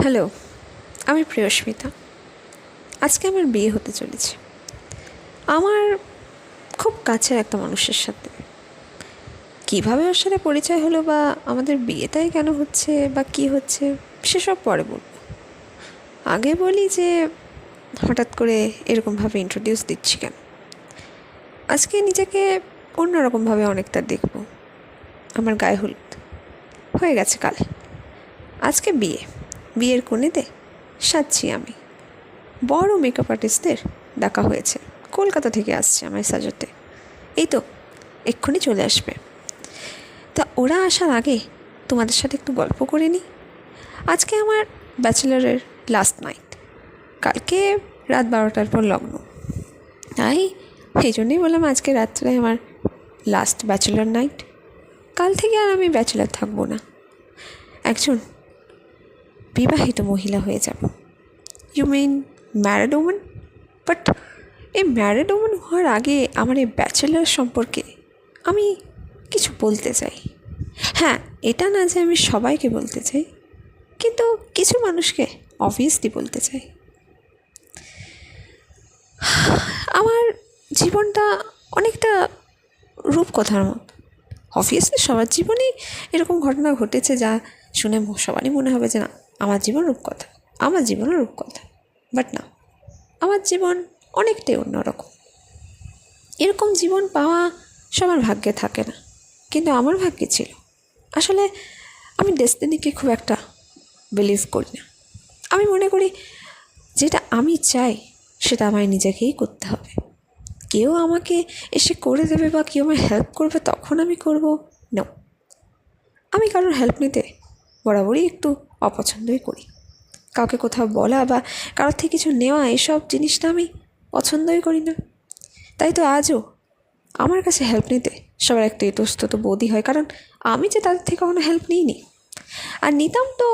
Hello, আমি প্রিয়স্মিতা। আজকে আমার বিয়ে হতে চলেছে আমার খুব কাছের একটা মানুষের সাথে। কীভাবে ওর সাথে পরিচয় হলো বা আমাদের বিয়েটাই কেন হচ্ছে বা কী হচ্ছে সেসব পরে বলব। আগে বলি যে হঠাৎ করে এরকমভাবে ইন্ট্রোডিউস দিচ্ছি কেন। আজকে নিজেকে অন্যরকমভাবে অনেকটা দেখব। আমার গায়ে হলুদ হয়ে গেছে কাল, আজকে বিয়ের কোণেতে সাজছি আমি। বড় মেকআপ আর্টিস্টদের ডাকা হয়েছে, কলকাতা থেকে আসছে আমায় সাজাতে। এই তো এক্ষুনি চলে আসবে। তা ওরা আসার আগে তোমাদের সাথে একটু গল্প করে নিই। আজকে আমার ব্যাচেলারের লাস্ট নাইট, কালকে রাত 12টার পর লগ্ন। তাই এই জন্যই বললাম আজকে রাত্রে আমার লাস্ট ব্যাচেলার নাইট। কাল থেকে আর আমি ব্যাচেলার থাকবো না, একজন বিবাহিত মহিলা হয়ে যাব। You mean married woman? But এই ম্যারিড ওম্যান হওয়ার আগে আমার এই ব্যাচেলার সম্পর্কে আমি কিছু বলতে চাই। হ্যাঁ, এটা না যে আমি সবাইকে বলতে চাই, কিন্তু কিছু মানুষকে অবভিয়াসলি বলতে চাই। আমার জীবনটা অনেকটা রূপকথার মতো। অবভিয়াসলি সবার জীবনেই এরকম ঘটনা ঘটেছে যা শুনে সবারই মনে হবে যে না, আমার জীবন রূপকথা, আমার জীবনও রূপকথা। বাট না, আমার জীবন অনেকটাই অন্যরকম। এরকম জীবন পাওয়া সবার ভাগ্যে থাকে না, কিন্তু আমার ভাগ্যে ছিল। আসলে আমি ডেস্টিনিকে খুব একটা বিলিভ করি না। আমি মনে করি যেটা আমি চাই সেটা আমায় নিজেকেই করতে হবে। কেউ আমাকে এসে করে দেবে বা কেউ আমায় হেল্প করবে তখন আমি করব, না। আমি কারোর হেল্প নিতে বরাবরই একটু অপছন্দই করি। কাউকে কোথাও বলা বা কারোর থেকে কিছু নেওয়া, এসব জিনিসটা আমি পছন্দই করি না। তাই তো আজও আমার কাছে হেল্প নিতে সবার একটা ইতস্তত বোধই হয়, কারণ আমি যে তাদের থেকে কোনো হেল্প নিইনি। আর নিতাম তো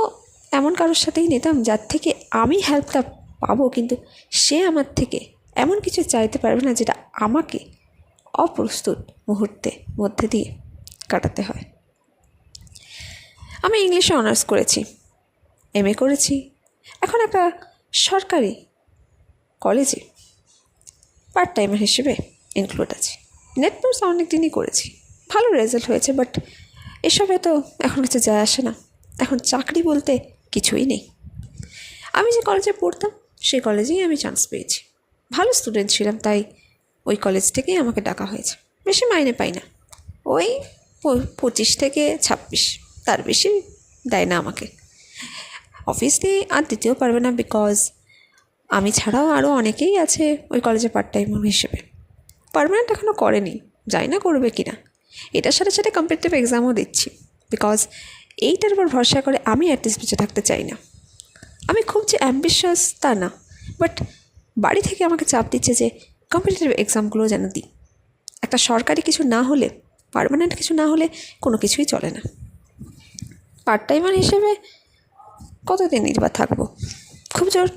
এমন কারোর সাথেই নিতাম যার থেকে আমি হেল্পটা পাবো, কিন্তু সে আমার থেকে এমন কিছু চাইতে পারবে না যেটা আমাকে অপ্রস্তুত মুহূর্তে মধ্যে দিয়ে কাটাতে হয়। আমি ইংলিশে অনার্স করেছি, MA করেছি, এখন একটা সরকারি কলেজে পার্ট টাইমার হিসেবে ইনক্লুড আছে। নেট কোর্স অনেক দিনই করেছি, ভালো রেজাল্ট হয়েছে। বাট এসবে তো এখন কিছু যায় আসে না। এখন চাকরি বলতে কিছুই নেই। আমি যে কলেজে পড়তাম সেই কলেজেই আমি চান্স পেয়েছি। ভালো স্টুডেন্ট ছিলাম, তাই ওই কলেজ থেকেই আমাকে ডাকা হয়েছে। বেশি মাইনে পাই না, ওই 25 থেকে 26, তার বেশি দেয় না আমাকে। অফিসে আর দিতেও পারবে না, বিকজ আমি ছাড়াও আরও অনেকেই আছে ওই কলেজে পার্ট টাইম হিসেবে। পার্মানেন্ট এখনও করেনি, জানি না করবে কি না। এটার সাথে সাথে কম্পিটিটিভ এক্সামও দিচ্ছি, বিকজ এইটার উপর ভরসা করে আমি অ্যাটলিস্ট বেঁচে থাকতে চাই না। আমি খুব যে অ্যাম্বিশাস তা না, বাট বাড়ি থেকে আমাকে চাপ দিচ্ছে যে কম্পিটিটিভ এক্সামগুলো যেন দিই। একটা সরকারি কিছু না হলে, পার্মানেন্ট কিছু না হলে কোনো কিছুই চলে না। পার্ট টাইমার হিসেবে কতদিন নির্বাহ থাকবো? খুব জোর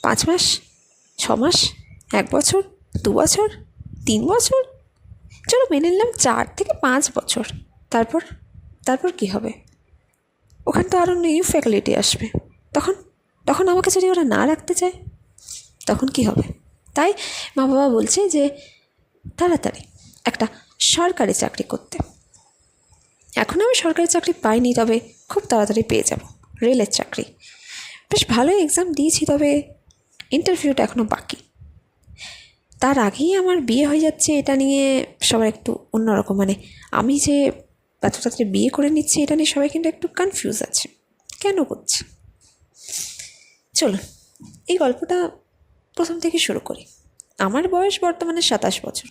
5 মাস, 6 মাস, 1 বছর, 2 বছর, 3 বছর, চলো মেনে নিলাম 4 থেকে 5 বছর। তারপর কি হবে? ওখানে তো আরও নিউ ফ্যাকাল্টি আসবে। তখন তখন আমাকে যদি ওরা না রাখতে চায় তখন কি হবে? তাই মা বাবা বলছে যে তাড়াতাড়ি একটা সরকারি চাকরি করতে। এখন আমি সরকারি চাকরি পাইনি, তবে খুব তাড়াতাড়ি পেয়ে যাব রেলের চাকরি। বেশ ভালোই এক্সাম দিয়েছি, তবে ইন্টারভিউটা এখনও বাকি। তার আগেই আমার বিয়ে হয়ে যাচ্ছে, এটা নিয়ে সবাই একটু অন্যরকম, মানে আমি যে এত তাড়াতাড়ি বিয়ে করে নিচ্ছি এটা নিয়ে সবাই কিন্তু একটু কনফিউজ আছে, কেন করছে। চলুন এই গল্পটা প্রথম থেকে শুরু করি। আমার বয়স বর্তমানে 27 বছর,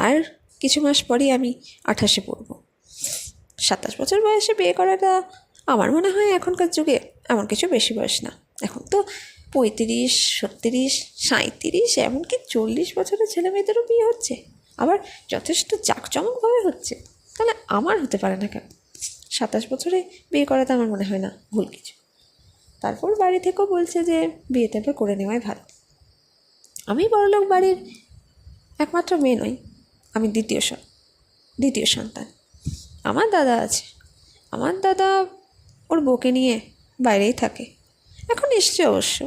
আর কিছু মাস পরেই আমি 28-এ পড়ব। 27 বছর বয়সে বিয়ে করাটা আমার মনে হয় এখনকার যুগে এমন কিছু বেশি বয়স না। এখন তো 35, 36, 37, এমনকি 40 বছরের ছেলে মেয়েদেরও বিয়ে হচ্ছে, আবার যথেষ্ট জাঁকজমকভাবে হচ্ছে। তাহলে আমার হতে পারে না কেন? 27 বছরে বিয়ে করাটা আমার মনে হয় না ভুল কিছু। তারপর বাড়ি থেকেও বলছে যে বিয়েটা করে নেওয়াই ভালো। আমি বড়লোক বাড়ির একমাত্র মেয়ে নই, আমি দ্বিতীয় সন্তান। আমার দাদা আছে, আমার দাদা ওর বউকে নিয়ে বাইরেই থাকে। এখন এসছে অবশ্য।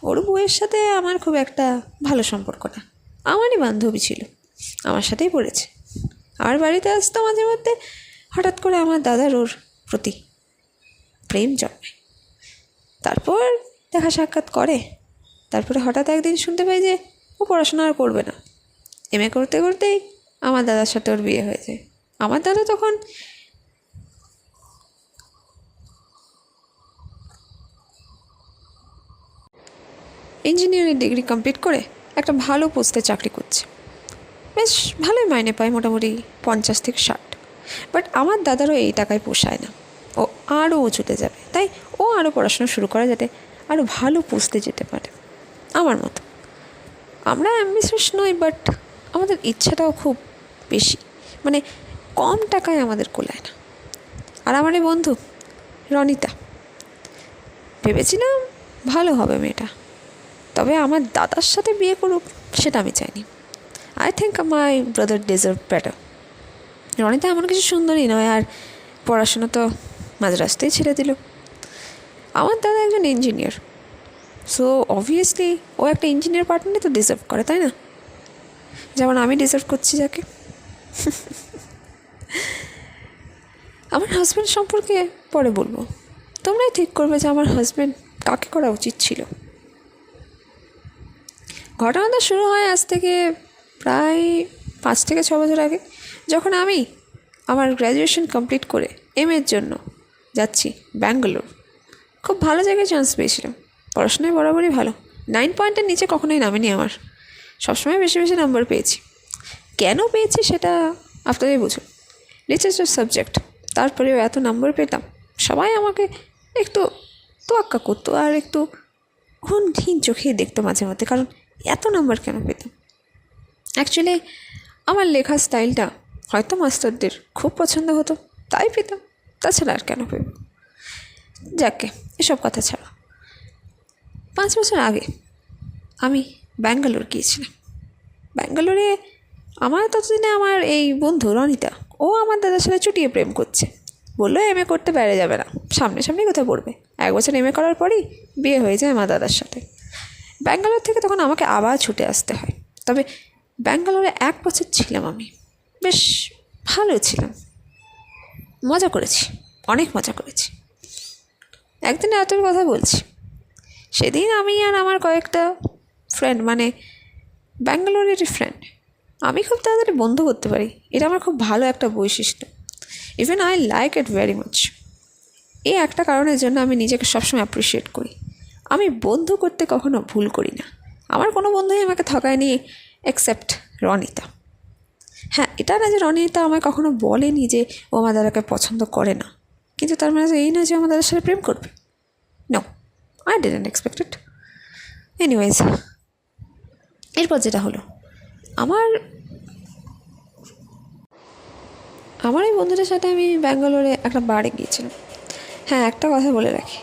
ওর বউয়ের সাথে আমার খুব একটা ভালো সম্পর্ক না, আমারই বান্ধবী ছিল, আমার সাথেই পড়েছে। আমার বাড়িতে আসতো মাঝে মধ্যে। হঠাৎ করে আমার দাদার ওর প্রতি প্রেম জন্মায়। তারপর দেখা সাক্ষাৎ করে। তারপরে হঠাৎ একদিন শুনতে পাই যে ও পড়াশোনা আর করবে না। এমএ করতে করতেই আমার দাদার সাথে ওর বিয়ে হয়ে যায়। আমার দাদা তখন ইঞ্জিনিয়ারিং ডিগ্রি কমপ্লিট করে একটা ভালো পোস্টে চাকরি করছে। বেশ ভালোই মাইনে পায়, মোটামুটি 50 থেকে 60। বাট আমার দাদারও এই টাকায় পোষায় না, ও আরও উঁচুতে যাবে। তাই ও আরও পড়াশোনা শুরু করে যাতে আরও ভালো পোস্টে যেতে পারে আমার মতো। আমরা অ্যাম্বিশাস নই, বাট আমাদের ইচ্ছাটাও খুব বেশি, মানে কম টাকায় আমাদের কোলায় না। আর আমার এই বন্ধু রনিতা, ভেবেছিলাম ভালো হবে মেয়েটা, তবে আমার দাদার সাথে বিয়ে করুক সেটা আমি চাইনি। I think my brother deserve better. Ronita এমন কিছু সুন্দরই নয়, আর পড়াশোনা তো মাঝ রাস্তায় ছেড়ে দিল। আমার দাদা একজন ইঞ্জিনিয়ার, সো অবভিয়াসলি ও একটা ইঞ্জিনিয়ার পার্টনারই তো ডিজার্ভ করে, তাই না? যেমন আমি ডিজার্ভ করছি যাকে। আমার হাজব্যান্ড সম্পর্কে পরে বলবো, তোমরাই ঠিক করবে যে আমার হাজব্যান্ড কাকে করা উচিত ছিল। ঘটনাটা শুরু হয় আজ থেকে প্রায় 5 থেকে 6 বছর আগে, যখন আমি আমার গ্র্যাজুয়েশন কমপ্লিট করে এর জন্য যাচ্ছি ব্যাঙ্গালোর। খুব ভালো জায়গায় চান্স পেয়েছিলাম, পড়াশোনায় বরাবরই ভালো, 9 পয়েন্টের নিচে কখনোই নামেনি আমার, সবসময় বেশি বেশি নাম্বার পেয়েছি। কেন পেয়েছি সেটা আপনারাই বুঝুন, লিটারেচার সাবজেক্ট, তারপরেও এত নাম্বার পেতাম। সবাই আমাকে একটু তোয়াক্কা করতো আর একটু ঘুণহীন চোখেই দেখতো মাঝে মধ্যে, কারণ এত নাম্বার কেন পেতাম। অ্যাকচুয়ালি আমার লেখার স্টাইলটা হয়তো মাস্টারদের খুব পছন্দ হতো, তাই পেতাম, তাছাড়া আর কেন পেব। যাকে এসব কথা ছাড়া, 5 বছর আগে আমি ব্যাঙ্গালোর গিয়েছিলাম। ব্যাঙ্গালোরে আমার ততদিনে আমার এই বন্ধু রনিতা, ও আমার দাদার সাথে চুটিয়ে প্রেম করছে। বললো এমএ করতে বাইরে যাবে না, সামনে সামনে কোথাও পড়বে। 1 বছর এমএ করার পরই বিয়ে হয়ে যায় আমার দাদার সাথে। ব্যাঙ্গালোর থেকে তখন আমাকে আবার ছুটে আসতে হয়। তবে ব্যাঙ্গালোরে 1 বছর ছিলাম আমি, বেশ ভালো ছিলাম, মজা করেছি, অনেক মজা করেছি। একদিন রাতের কথা বলছি, সেদিন আমি আর আমার কয়েকটা ফ্রেন্ড, মানে ব্যাঙ্গালোরেরই ফ্রেন্ড, আমি খুব তাড়াতাড়ি বন্ধু করতে পারি, এটা আমার খুব ভালো একটা বৈশিষ্ট্য। Even I like it very much. এই একটা কারণের জন্য আমি নিজেকে সবসময় অ্যাপ্রিসিয়েট করি, আমি বন্ধু করতে কখনো ভুল করি না। আমার কোনো বন্ধুই আমাকে ঠকায়নি এক্সেপ্ট রনিতা। হ্যাঁ, এটা না যে রনিতা আমায় কখনো বলেনি যে ও আমার দাদাকে পছন্দ করে না, কিন্তু তার মানে এই না যে আমার দাদার সাথে প্রেম করবে। No, I didn't expect it. Anyways, এরপর যেটা হলো, আমার এই বন্ধুটার সাথে আমি ব্যাঙ্গালোরে একটা বারে গিয়েছিলাম। হ্যাঁ, একটা কথা বলে রাখি,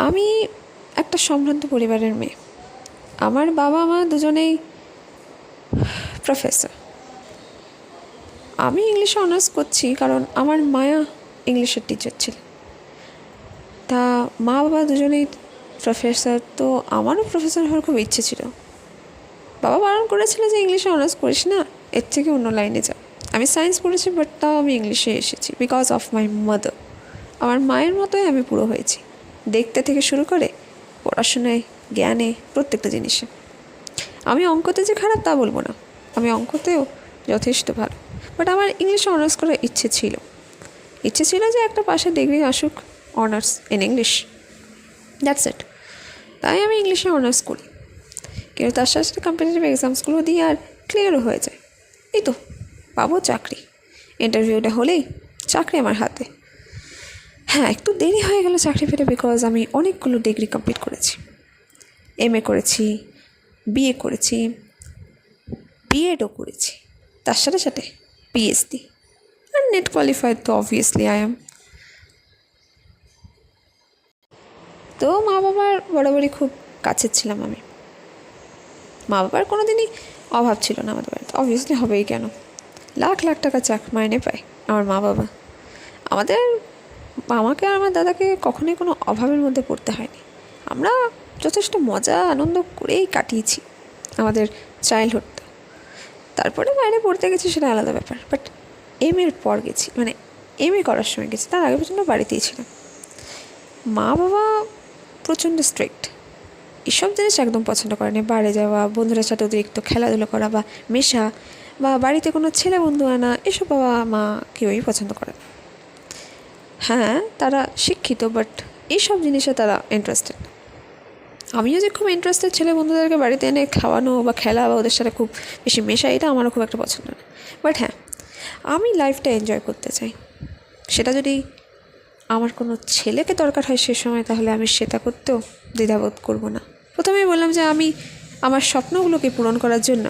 আমি একটা সম্ভ্রান্ত পরিবারের মেয়ে। আমার বাবা মা দুজনেই প্রফেসর। আমি ইংলিশে অনার্স করছি কারণ আমার মায়া ইংলিশের টিচার ছিল। তা মা বাবা দুজনেই প্রফেসর, তো আমারও প্রফেসর হওয়ার খুব ইচ্ছে ছিল। বাবা বারণ করেছিল যে ইংলিশে অনার্স করিস না, এর থেকে অন্য লাইনে যা। আমি সায়েন্স পড়েছি, বাট তাও আমি ইংলিশে এসেছি বিকজ অফ মাই মাদার। আমার মায়ের মতোই আমি পুরো হয়েছি, দেখতে থেকে শুরু করে পড়াশোনায়, জ্ঞানে, প্রত্যেকটা জিনিসে। আমি অঙ্কতে যে খারাপ তা বলবো না, আমি অঙ্কতেও যথেষ্ট ভালো। বাট আমার ইংলিশে অনার্স করার ইচ্ছে ছিল যে একটা পাশে ডিগ্রি আসুক, honours in English, that's it. তাই আমি ইংলিশে অনার্স করি, কিন্তু তার সাথে সাথে কম্পিটিটিভ এক্সামসগুলো দিই আর ক্লিয়ারও হয়ে যায়। এই তো পাবো চাকরি, ইন্টারভিউটা হলেই চাকরি আমার হাতে। হ্যাঁ, একটু দেরি হয়ে গেল চাকরি পেতে, বিকজ আমি অনেকগুলো ডিগ্রি কমপ্লিট করেছি। এমএ করেছি, বিএ করেছি, বিএডও করেছি, তার সাথে সাথে পিএইচডি, আর নেট কোয়ালিফাইড তো অবভিয়াসলি আই এম। তো মা বাবার বরাবরই খুব কাছের ছিলাম আমি। মা বাবার কোনো দিনই অভাব ছিল না আমাদের বাড়িতে, অবভিয়াসলি হবেই কেন, লাখ লাখ টাকা মাইনে পায় আমার মা বাবা। আমাদের আমাকে আর আমার দাদাকে কখনোই কোনো অভাবের মধ্যে পড়তে হয়নি। আমরা যথেষ্ট মজা আনন্দ করেই কাটিয়েছি আমাদের চাইল্ডহুডটা। তারপরে বাইরে পড়তে গেছি, সেটা আলাদা ব্যাপার। বাট এর পর গেছি, মানে করার সময় গেছি, তার আগে পর্যন্ত বাড়িতেই ছিলাম। মা বাবা প্রচণ্ড স্ট্রিক্ট, এসব জিনিস একদম পছন্দ করেনি। বাইরে যাওয়া, বন্ধুদের সাথে অতিরিক্ত খেলাধুলো করা বা মেশা, বা বাড়িতে কোনো ছেলে বন্ধু আনা, এসব বাবা মা কেউই পছন্দ করে না। হ্যাঁ, তারা শিক্ষিত, বাট এইসব জিনিসে তারা ইন্টারেস্টেড। আমিও যে খুব ইন্টারেস্টেড ছেলে বন্ধুদেরকে বাড়িতে এনে খাওয়ানো বা খেলা বা ওদের সাথে খুব বেশি মেশা, এটা আমারও খুব একটা পছন্দ না। বাট হ্যাঁ, আমি লাইফটা এনজয় করতে চাই। সেটা যদি আমার কোনো ছেলেকে দরকার হয় সে সময়, তাহলে আমি সেটা করতেও দ্বিধাবোধ করবো না। প্রথমেই বললাম যে আমি আমার স্বপ্নগুলোকে পূরণ করার জন্য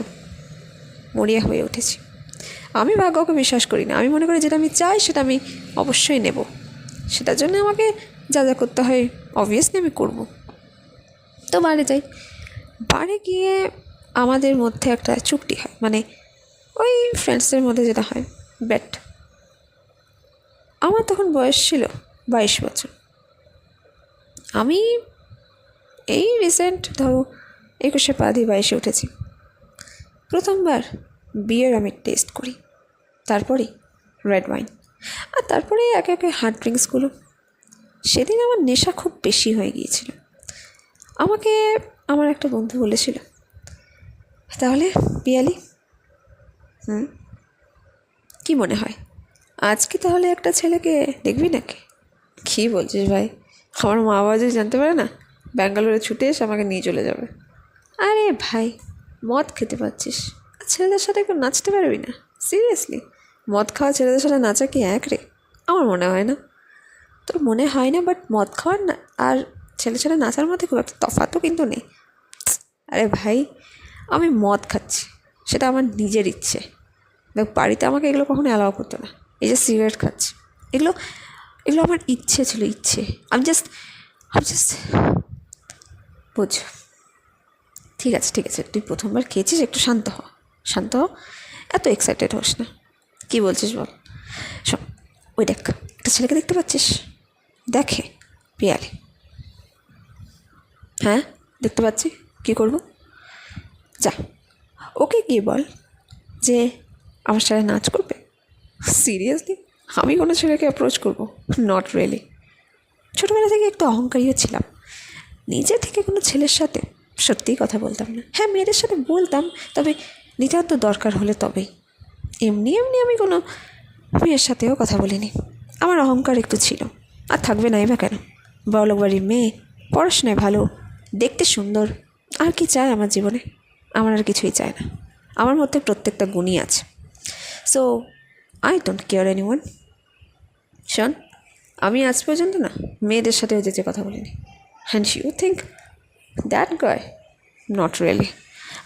মরিয়া হয়ে উঠেছি। আমি ভাগ্যকে বিশ্বাস করি না। আমি মনে করি যেটা আমি চাই সেটা আমি অবশ্যই নেব। সেটার জন্য আমাকে যা যা করতে হয় অবভিয়াসলি আমি করব। তো বাড়ি যাই, বাড়ি গিয়ে আমাদের মধ্যে একটা চুক্তি হয়, মানে ওই ফ্রেন্ডসদের মধ্যে যেটা হয় ব্যাট। আমার তখন বয়স ছিল 22 বছর। আমি এই রিসেন্ট ধরো 21-এ পা দিয়ে 22-এ উঠেছি। প্রথমবার বিয়ের আমি টেস্ট করি, তারপরে রেড ওয়াইন, আর তারপরে একে একে হার্ড ড্রিঙ্কসগুলো। সেদিন আমার নেশা খুব বেশি হয়ে গিয়েছিল। আমাকে আমার একটা বন্ধু বলেছিল, তাহলে পিয়ালি, কি মনে হয় আজ কি তাহলে একটা ছেলেকে দেখবি নাকি? কী বলছিস ভাই? আমার মা বাবা যদি জানতে পারে না, ব্যাঙ্গালোরে ছুটে এসে আমাকে নিয়ে চলে যাবে। আরে ভাই, মদ খেতে পারছিস, ছেলেদের সাথে একটু নাচতে পারবি না? সিরিয়াসলি, মদ খাওয়া ছেলেদের সাথে নাচা কি এক রে? আমার মনে হয় না। তোর মনে হয় না, বাট মদ খাওয়ার না আর ছেলে ছেলে নাচার মধ্যে খুব একটা তফাৎও কিন্তু নেই। আরে ভাই, আমি মদ খাচ্ছি, সেটা আমার নিজের ইচ্ছে। দেখ, বাড়িতে আমাকে এগুলো কখনো অ্যালাউ করতো না। এই যে সিগারেট খাচ্ছি, এগুলো এগুলো আমার ইচ্ছে ছিল, ইচ্ছে। আমি জাস্ট বুঝ। ঠিক আছে ঠিক আছে, তুই প্রথমবার খেয়েছিস, একটু শান্ত হ, শান্ত হ, এত এক্সাইটেড হোস না। কী বলছিস বল? শোন, ওই দেখ, একটা ছেলেকে দেখতে পাচ্ছিস? দেখে পিয়ালি। হ্যাঁ, দেখতে পাচ্ছি। কী করবো? যা, ওকে গিয়ে বল যে আমার সাথে নাচ করবে। সিরিয়াসলি, আমি কোনো ছেলেকে অ্যাপ্রোচ করবো? Not really. ছোটোবেলা থেকে একটু অহংকারীও ছিলাম। নিজে থেকে কোনো ছেলের সাথে সত্যিই কথা বলতাম না। হ্যাঁ, মেয়েদের সাথে বলতাম, তবে নিতান্ত দরকার হলে তবেই। এমনি এমনি আমি কোনো মেয়ের সাথেও কথা বলিনি। আমার অহংকার একটু ছিল, আর থাকবে নাই বা কেন? বড়লোক বাড়ির মেয়ে, পড়াশোনায় ভালো, দেখতে সুন্দর, আর কি চায় আমার জীবনে? আমার আর কিছুই চায় না। আমার মধ্যে প্রত্যেকটা গুণই আছে। So I don't care anyone. শোন, আমি আজ পর্যন্ত না মেয়েদের সাথেও যেতে কথা বলিনি। অ্যান্ড ইউ থিঙ্ক দ্যাট গায়? Not really.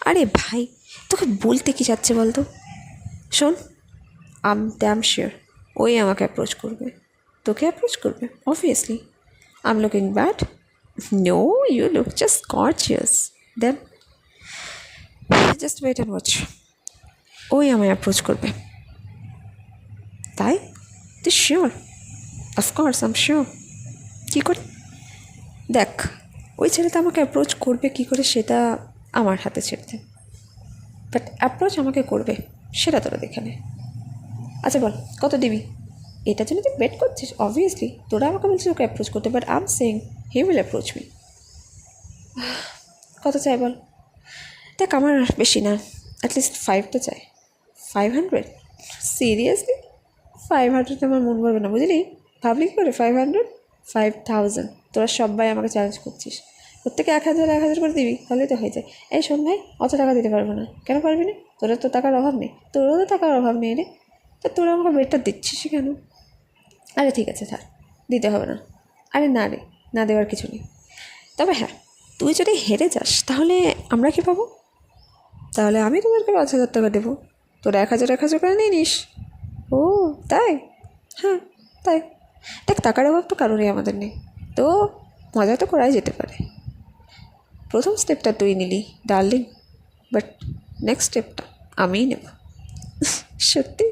আরে ভাই, তোকে বলতে কি চাচ্ছে বলতো? শোন, আই এম ড্যাম শিওর ওই আমাকে অ্যাপ্রোচ করবে, তোকে অ্যাপ্রোচ করবে obviously. I am looking bad? No, you look just gorgeous. Then just wait and watch, ওই আমায় অ্যাপ্রোচ করবে। তাই? তুই sure? Of course I am sure. কী করে? দেখ, ওই ছেলেটা আমাকে অ্যাপ্রোচ করবে কী করে সেটা আমার হাতে ছেড়ে দে, বাট অ্যাপ্রোচ আমাকে করবে সেটা তোরা দেখে নে। আচ্ছা বল, কত দিবি? এটার জন্য তুই বেট করছিস? অবভিয়াসলি তোরা আমাকে বলছিস ওকে অ্যাপ্রোচ করতে, but I am saying he will approach me. কত চাই বল? দেখ, আমার বেশি না, অ্যাটলিস্ট 5 তো চাই। 500? সিরিয়াসলি? 500 আমার মন ভরবে না, বুঝলি? ভাবলি কী করে 500? 5000। তোরা সবাই আমাকে চ্যালেঞ্জ করছিস, প্রত্যেকে 1000 করে দিবি, তাহলেই তো হয়ে যায়। এই শোন ভাই, অত টাকা দিতে পারবো না। কেন পারবি না? তোরা তো টাকার অভাব নেই, তোরও তো টাকার অভাব নেই রে, তো তোরা আমাকে বেটটা দিচ্ছিস কেন? আরে ঠিক আছে, থাক, দিতে হবে না। আরে না রে, না দেওয়ার কিছু নেই। তবে হ্যাঁ, তুই যদি হেরে যাস তাহলে আমরা কী পাবো? তাহলে আমি তোদেরকে 5000 টাকা দেবো, তোরা 1000 করে নিয়ে নিস। ও তাই? হ্যাঁ তাই। দেখ, টাকার অভাব তো কারোরই আমাদের নেই, তো মজা তো করাই যেতে পারে। প্রথম স্টেপটা তুই নিলি ডার্লিং, বাট নেক্সট স্টেপটা আমিই নেব। সত্যি?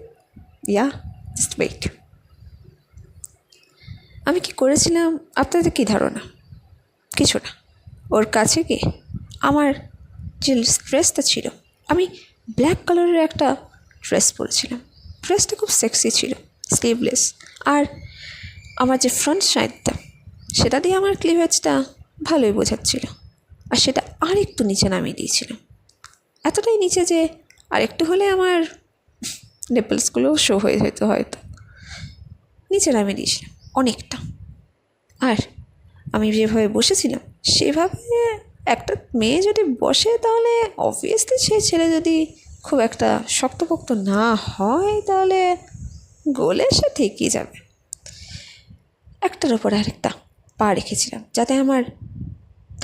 ইয়া, জাস্ট ওয়েট। আমি কি করেছিলাম আপনাদের কী ধারণা? কিছু না। ওর কাছে গিয়ে আমার যে ড্রেসটা ছিল, আমি ব্ল্যাক কালারের একটা ড্রেস পরেছিলাম। ড্রেসটা খুব সেক্সি ছিল, স্লিভলেস, আর আমার যে ফ্রন্ট সাইডটা সেটা দিয়ে আমার ক্লিভেজটা ভালোই বোঝাচ্ছিল, আর সেটা আর একটু নিচে নামিয়ে দিয়েছিলাম, এতটাই নিচে যে আর একটু হলে আমার নেপলসগুলোও শো হয়ে যেত হয়তো। নিচে নামিয়ে দিয়েছিলাম অনেকটা। আর আমি যেভাবে বসেছিলাম সেভাবে একটা মেয়ে যদি বসে তাহলে অবভিয়াসলি সেই ছেলে যদি খুব একটা শক্তপোক্ত না হয় তাহলে গোলে সে ঠিকই যাবে। একটার ওপরে আরেকটা পা রেখেছিলাম যাতে আমার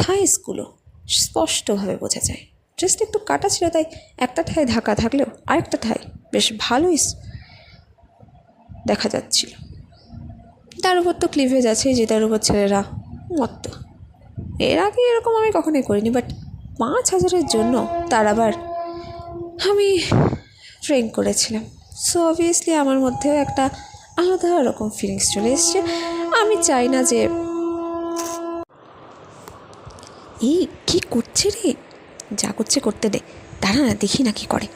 থাইসগুলো স্পষ্টভাবে বোঝা যায়। ড্রেসটা একটু কাটা ছিল, তাই একটা ঠায় ঢাকা থাকলেও আরেকটা ঠায় বেশ ভালোই দেখা যাচ্ছিল। তার উপর তো ক্লিভেজ আছে, যেটার উপর ছেলেরা মত্ত। এর আগে এরকম আমি কখনোই করিনি, বাট 5,000-এর জন্য তার আবার আমি ড্রিঙ্ক করেছিলাম। সো অবভিয়াসলি আমার মধ্যেও একটা আলাদা রকম ফিলিংস চলে এসছে। আমি চাই না যে এই কী করছে রে, যা করছে করতে দে, দাঁড়া না দেখি না কী করে।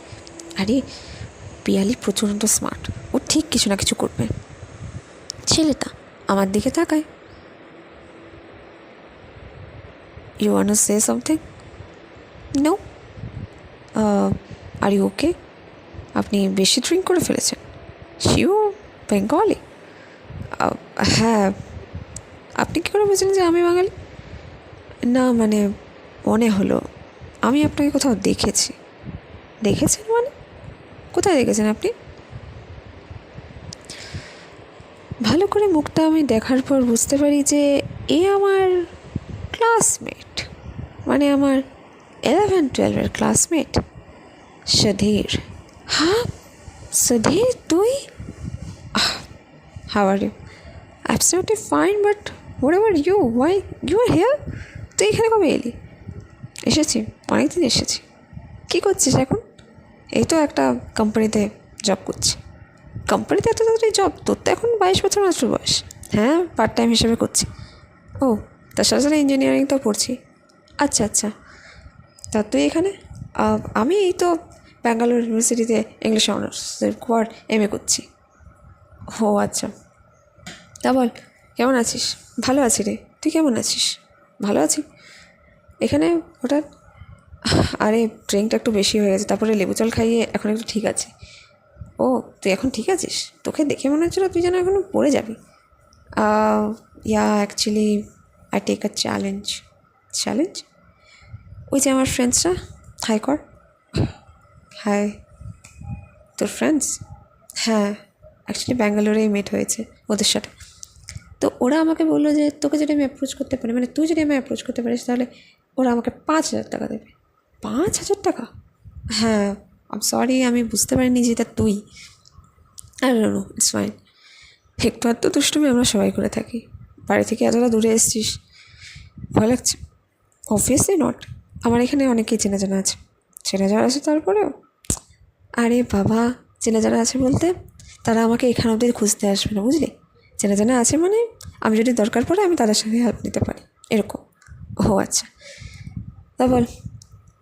আরে পিয়ালি প্রচণ্ড স্মার্ট, ও ঠিক কিছু না কিছু করবে। ছেলেটা আমার দিকে তাকায়। You want to say something? No? Are you okay? আপনি বেশি ড্রিঙ্ক করে ফেলেছেন। শিও বেঙ্গলি? হ্যাঁ। আপনি কী করে বুঝলেন যে আমি বাঙালি? না মানে মনে হলো আমি আপনাকে কোথাও দেখেছি। দেখেছেন মানে? কোথায় দেখেছেন আপনি? ভালো করে মুখটা আমি দেখার পর বুঝতে পারি যে এ আমার ক্লাসমেট, মানে আমার 11-12-এর ক্লাসমেট সুধীর। হ্যাঁ সুধীর, তুই? How are you? Absolutely fine, but whatever you, why you are here? তুই এখানে কবে এলি? এসেছি, অনেকদিন এসেছি। কী করছিস এখন? এই তো একটা কোম্পানিতে জব করছি। কোম্পানিতে এত তাড়াতাড়ি জব? তোর তো এখন 22 বছর মাত্র বয়স। হ্যাঁ, পার্ট টাইম হিসেবে করছি। ও, তার সাথে সাথে ইঞ্জিনিয়ারিং তো পড়ছি। আচ্ছা আচ্ছা, তা তুই এখানে? আমি এই তো ব্যাঙ্গালোর ইউনিভার্সিটিতে ইংলিশ অনার্সের পর MA করছি। ও আচ্ছা, তা বল কেমন আছিস? ভালো আছি রে, তুই কেমন আছিস? ভালো আছি। এখানে হঠাৎ? আরে ড্রিঙ্কটা একটু বেশি হয়ে গেছে, তারপরে লেবু জল খাইয়ে এখন একটু ঠিক আছে। ও, তুই এখন ঠিক আছিস? তোকে দেখে মনে হচ্ছিল তুই যেন এখনও পড়ে যাবি। Actually I take a challenge. Challenge? ওই যে আমার ফ্রেন্ডসরা। হাই কর। হাই। তোর ফ্রেন্ডস? হ্যাঁ, অ্যাকচুয়ালি ব্যাঙ্গালোরেই মিট হয়েছে ওদের সাথে। তো ওরা আমাকে বললো যে তোকে যদি আমি অ্যাপ্রোচ করতে পারি, মানে তুই যদি আমি অ্যাপ্রোচ করতে পারিস তাহলে ওরা আমাকে 5,000 টাকা দেবে। 5,000 টাকা? হ্যাঁ, আম সরি, আমি বুঝতে পারিনি যে এটা তুই। আর নো, ইটস ফাইন। একটু আধটু দুষ্টুমি আমরা সবাই করে থাকি। বাড়ি থেকে এতটা দূরে এসেছিস, ভয় লাগছে? অবভিয়াসলি নট, আমার এখানে অনেকেই চেনা জানা আছে। চেনা জানা আছে তারপরেও? আরে বাবা, চেনা জানা আছে বলতে তারা আমাকে এখানে অবধি খুঁজতে আসবে না, বুঝলি? চেনা জানা আছে মানে আমি যদি দরকার পড়ে আমি তাদের সাথে হেল্প নিতে পারি, এরকম। ও আচ্ছা, তা বল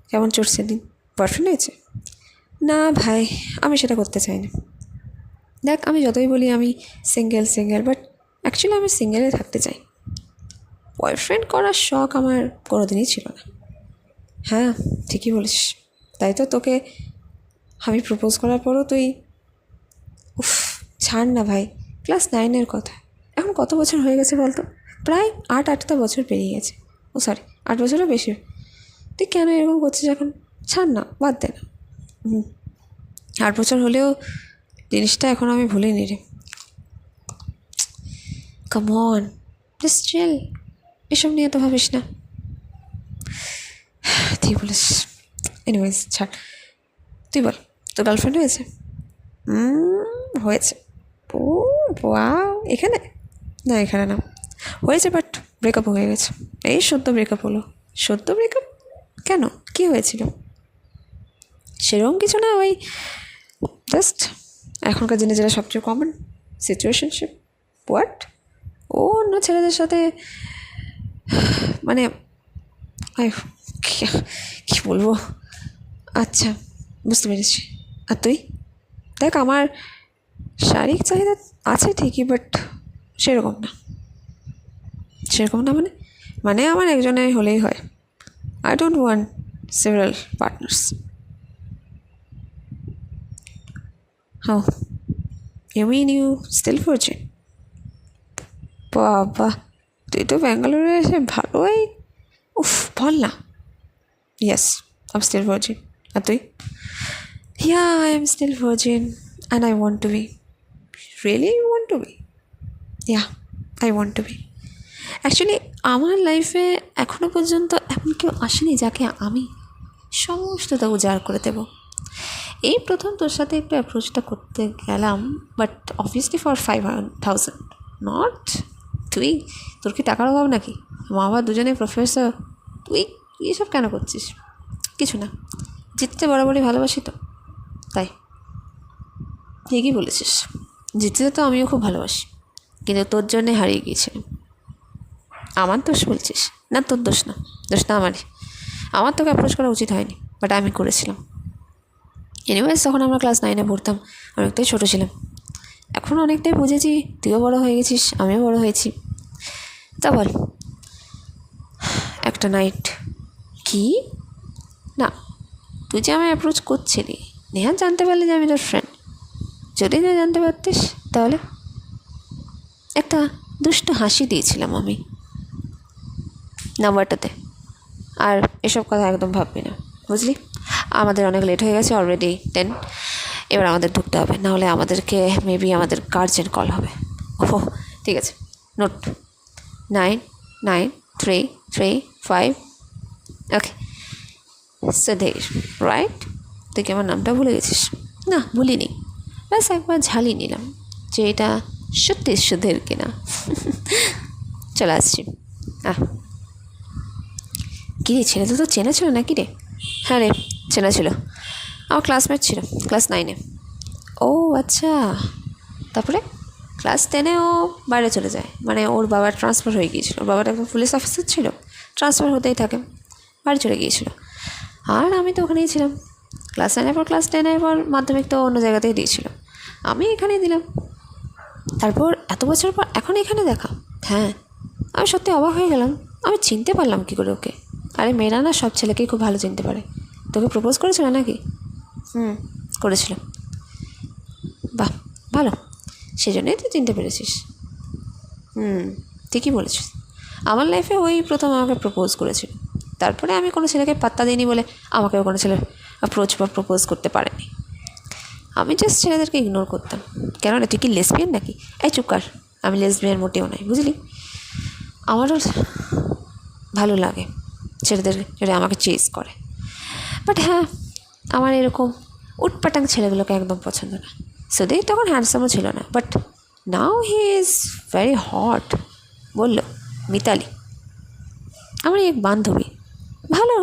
কেমন চলছে দিন? বয়ফ্রেন্ড হয়েছে? না ভাই, আমি সেটা করতে চাই না। দেখ, আমি যতই বলি আমি সিঙ্গেল, বাট অ্যাকচুয়ালি আমি সিঙ্গেলে থাকতে চাই। বয়ফ্রেন্ড করার শখ আমার কোনোদিনই ছিল না। হ্যাঁ, ঠিকই বলিস। তাই তো তোকে আমি প্রপোজ করার পরও তুই, উফ, ছাড় না ভাই। ক্লাস 9-এর কথা, এখন কত বছর হয়ে গেছে বলতো? প্রায় 8টা বছর পেরিয়ে গেছে। ও সরি, 8 বছরও বেশি। তুই কেন এরকম করছিস এখন? ছাড় না, বাদ দে না। 8 বছর হলেও জিনিসটা এখন আমি ভুলিনি রে। কাম অন, জাস্ট চিল, এসব নিয়ে তো ভাবিস না। ঠিক বলিস। এনিওয়েজ ছাড়, তুই বল তোর গার্লফ্রেন্ড হয়েছে? হয়েছে। ও ওয়াও, এখানে? না এখানে না, হয়েছে বাট ব্রেকআপ হয়ে গেছে। এই সদ্য ব্রেকআপ হলো। সদ্য ব্রেকআপ? কেন, কী হয়েছিল? সেরকম কিছু না, ওই জাস্ট এখনকার দিনে যেটা সবচেয়ে কমন, সিচুয়েশনশিপ। হোয়াট? ও অন্য ছেলেদের সাথে মানে কী বলবো, আচ্ছা বুঝতে পেরেছি। আর তুই দেখ, আমার শারীরিক চাহিদা আছে ঠিকই, বাট সেরকম না। সেরকম না মানে মানে আমার একজনের হলেই হয়। I don't want several partners. How, you mean you still virgin? বাবা, তুই তো ব্যাঙ্গালোরে এসে ভালোই, উফ বল না। Yes, I am still virgin. আর তুই? Yeah, I am still virgin and I want to be. Really, you want to be? Yeah, I want to be. Actually আমার লাইফে এখনও পর্যন্ত এমন কেউ আসেনি যাকে আমি সমস্তটা উজাড় করে দেব। এই প্রথম তোর সাথে একটু অ্যাপ্রোচটা করতে গেলাম, বাট অবভিয়াসলি ফর 5,000 নট। তুই, তোর কি টাকার অভাব নাকি? মা বাবা দুজনে প্রফেসর, তুই এসব কেন করছিস? কিছু না, জিততে বরাবরই ভালোবাসি তো, তাই। ঠিকই বলেছিস, জিততে তো আমিও খুব ভালোবাসি, কিন্তু তোর জন্যে হারিয়ে গিয়েছিলাম। আমার দোষ বলছিস? না, তোর দোষ না, দোষটা আমারই। আমার তোকে অ্যাপ্রোচ করা উচিত হয়নি, বাট আমি করেছিলাম। এনিওয়েজ, তখন আমরা ক্লাস 9-এ পড়তাম, অনেকটাই ছোটো ছিলাম। এখন অনেকটাই বুঝেছি, তুইও বড়ো হয়ে গেছিস, আমিও বড়ো হয়েছি। তা বল, একটা নাইট কি না, তুই যে আমায় অ্যাপ্রোচ করছিলি, নেহাত জানতে পারলি যে আমি তোর ফ্রেন্ড। যদি না জানতে পারতিস তাহলে একটা দুষ্ট হাসি দিয়েছিলাম আমি নাম্বারটাতে। আর এসব কথা একদম ভাববি না, বুঝলি? আমাদের অনেক লেট হয়ে গেছে, অলরেডি 10। এবার আমাদের ঢুকতে হবে, নাহলে আমাদেরকে মেবি আমাদের গার্জেন কল হবে। ওহ ঠিক আছে, নোট 99335। ওকে, সুধীর, রাইট? তুই কি আমার নামটা ভুলে গেছিস? না, ভুলিনি, ব্যাস একবার ঝালিয়ে নিলাম যে এটা সত্যি সুধীর কিনা। চলে আসছি। কী রে, ছেলেটা তো চেনা ছিল নাকি রে? হ্যাঁ রে, চেনা ছিল, আমার ক্লাসমেট ছিল ক্লাস 9-এ। ও আচ্ছা, তারপরে ক্লাস 10-এ ও বাইরে চলে যায়, মানে ওর বাবার ট্রান্সফার হয়ে গিয়েছিল। ওর বাবাটা একজন পুলিশ অফিসার ছিল, ট্রান্সফার হতেই থাকে, বাড়ি চলে গিয়েছিল। আর আমি তো ওখানেই ছিলাম। ক্লাস 9-এর পর ক্লাস 10-এর পর মাধ্যমিক তো অন্য জায়গাতেই দিয়েছিল, আমি এখানেই দিলাম। তারপর এত বছর পর এখন এখানে দেখা। হ্যাঁ, আমি সত্যি অবাক হয়ে গেলাম, আমি চিনতে পারলাম কী করে ওকে। আরে মেয়েরা না সব ছেলেকেই খুব ভালো চিনতে পারে। তোকে প্রপোজ করেছিল নাকি? করেছিল। বাহ, ভালো, সেই জন্যই তুই চিনতে পেরেছিস। ঠিকই বলেছিস। আমার লাইফে ওই প্রথম আমাকে প্রপোজ করেছিল। তারপরে আমি কোনো ছেলেকে পাত্তা দিইনি বলে আমাকেও কোনো ছেলে অ্যাপ্রোচ বা প্রপোজ করতে পারেনি। আমি জাস্ট ছেলেদেরকে ইগনোর করতাম। কেন রে, তুই কি লেসবিয়ান নাকি? এই চুপ কর, আমি লেসবিয়ান মোটেও নয়, বুঝলি? আমারও ভালো লাগে ছেলেদের যারা আমাকে চেজ করে, বাট হ্যাঁ, আমার এরকম উটপাটাং ছেলেগুলোকে একদম পছন্দ না। সুধীর তখন হ্যান্ডসামও ছিল না, but now he is very hot. বলল মিতালি, আমার এক বান্ধবী, ভালো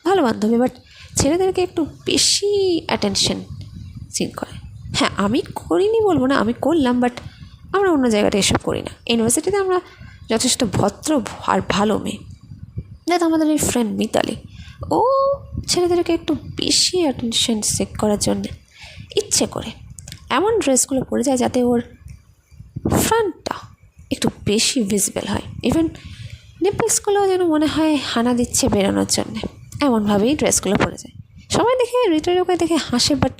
ভালো বান্ধবী, বাট ছেলেদেরকে একটু বেশি অ্যাটেনশন সিক করে। হ্যাঁ, আমি করিনি বলবো না, আমি করলাম, বাট আমরা অন্য জায়গাটা এসব করি না। ইউনিভার্সিটিতে আমরা যথেষ্ট ভদ্র আর ভালো মেয়ে। দেখ, আমাদের এই ফ্রেন্ড মিতালি, ও ছেলেদেরকে একটু বেশি অ্যাটেনশন সিক করার জন্যে ইচ্ছে করে এমন ড্রেসগুলো পরে যায় যাতে ওর ফ্রন্টটা একটু বেশি ভিজিবল হয়। ইভেন নিপলসগুলোও যেন মনে হয় হানা দিচ্ছে বেরোনোর জন্যে, এমনভাবেই ড্রেসগুলো পরে যায়। সবাই দেখে রিটারে ওকে দেখে হাসে, বাট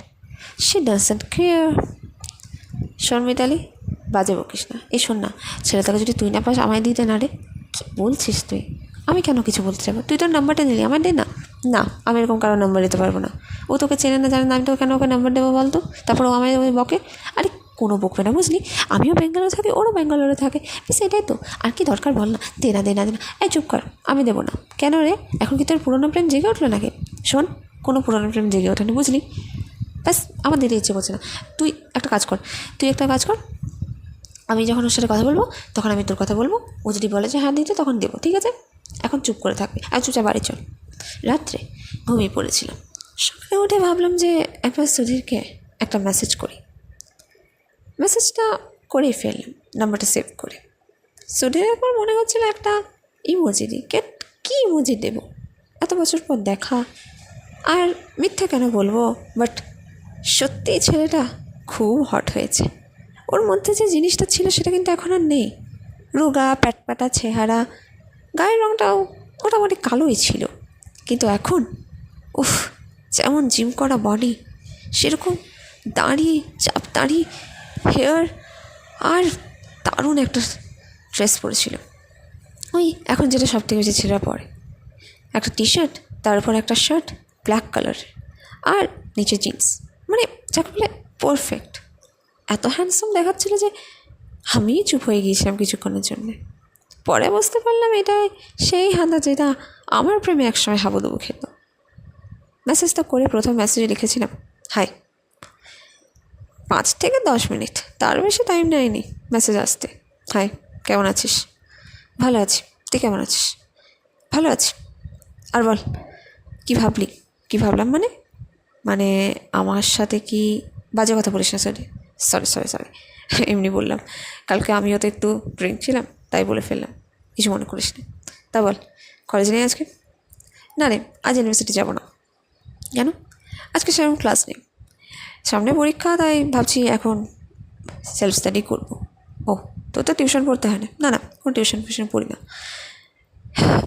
শি ডাজন্ট কেয়ার। শোন মিতালি, বাজে বকিস না। এই শোন না, ছেলেটাকে যদি তুই না পাস আমায় দিতে না রে। কী বলছিস তুই? আমি কেন কিছু বলতে যাবো? তুই তোর নাম্বারটা নিলি, আমার দে না। না, আমি এরকম কারো নাম্বার দিতে পারবো না। ও তোকে চেনে না, জানে না, আমি তোকে কেন ওকে নাম্বার দেবো বলতো? তারপর ও আমায় বকে। আরে কোনো বকবে না, বুঝলি? আমিও ব্যাঙ্গালোরে থাকি, ওরও ব্যাঙ্গালোরে থাকে, বেশ এটাই তো। আর কি দরকার বল না? দে না, দে না, দে না। এই চুপ কর, আমি দেবো না। কেন রে, এখন কি তোর পুরোনো প্রেম জেগে উঠলো নাকি? শোন, কোনো পুরোনো প্রেম জেগে ওঠেনি, বুঝলি? ব্যাস, আমার দিতে ইচ্ছে করছে না। তুই একটা কাজ কর, আমি যখন ওর সাথে কথা বলবো তখন আমি তোর কথা বলবো। ও যদি বলে যে হ্যাঁ দিতে, তখন দেবো, ঠিক আছে? এখন চুপ করে থাকবে, আর চুপচাপ বাড়ি চল। রাত্রে ঘুমিয়ে পড়েছিলাম। সকালে উঠে ভাবলাম যে একবার সুধীরকে একটা মেসেজ করি। মেসেজটা করেই ফেললাম, নাম্বারটা সেভ করে। সুধীর একবার মনে হচ্ছিল একটা ইমোজি দিই, কী ইমোজি দেবো, এত বছর পর দেখা, আর মিথ্যে কেন বলবো, বাট সত্যিই ছেলেটা খুব হট হয়েছে। ওর মধ্যে যে জিনিসটা ছিল সেটা কিন্তু এখন আর নেই। রোগা প্যাটপ্যাটা চেহারা, গায়ের রঙটাও মোটামুটি কালোই ছিল, কিন্তু এখন উফ, যেমন জিম করা বডি সেরকম দাড়ি, চাপ দাড়ি, হেয়ার, আর দারুণ একটা ড্রেস পরেছিল। ওই এখন যেটা সব থেকে বেশি ছেলেরা পরে, একটা টি শার্ট, তার উপর একটা শার্ট ব্ল্যাক কালারের, আর নিচে জিন্স, মানে যাকে বলে পারফেক্ট। এত হ্যান্ডসাম দেখাচ্ছিল যে আমিই চুপ হয়ে গিয়েছিলাম কিছুক্ষণের জন্যে। পরে বুঝতে পারলাম এটাই সেই হাঁদা যেটা আমার প্রেমে একসময় হাবুডুবু খেত। মেসেজটা করে প্রথম মেসেজে লিখেছিলাম, হাই। 5 থেকে 10 মিনিট, তার বেশি টাইম নেয়নি মেসেজ আসতে। হাই, কেমন আছিস? ভালো আছি, তুই কেমন আছিস? ভালো আছি। আর বল, কী ভাবলি? কী ভাবলাম মানে মানে আমার সাথে কি বাজে কথা বলিস না? সরি সরি সরি সরি এমনি বললাম, কালকে আমিও তো একটু ড্রিঙ্ক ছিলাম, তাই বলে ফেললাম, কিছু মনে করিস না। তা বল, কলেজে নেই আজকে? না রে, আজ ইউনিভার্সিটি যাব না। কেন? আজকে সেরকম ক্লাস নেই, সামনে পরীক্ষা, তাই ভাবছি এখন সেলফ স্টাডি করবো। ও, তোর তো টিউশন পড়তে হয় না? না না, কোনো টিউশন ফিউশন পড়ি না।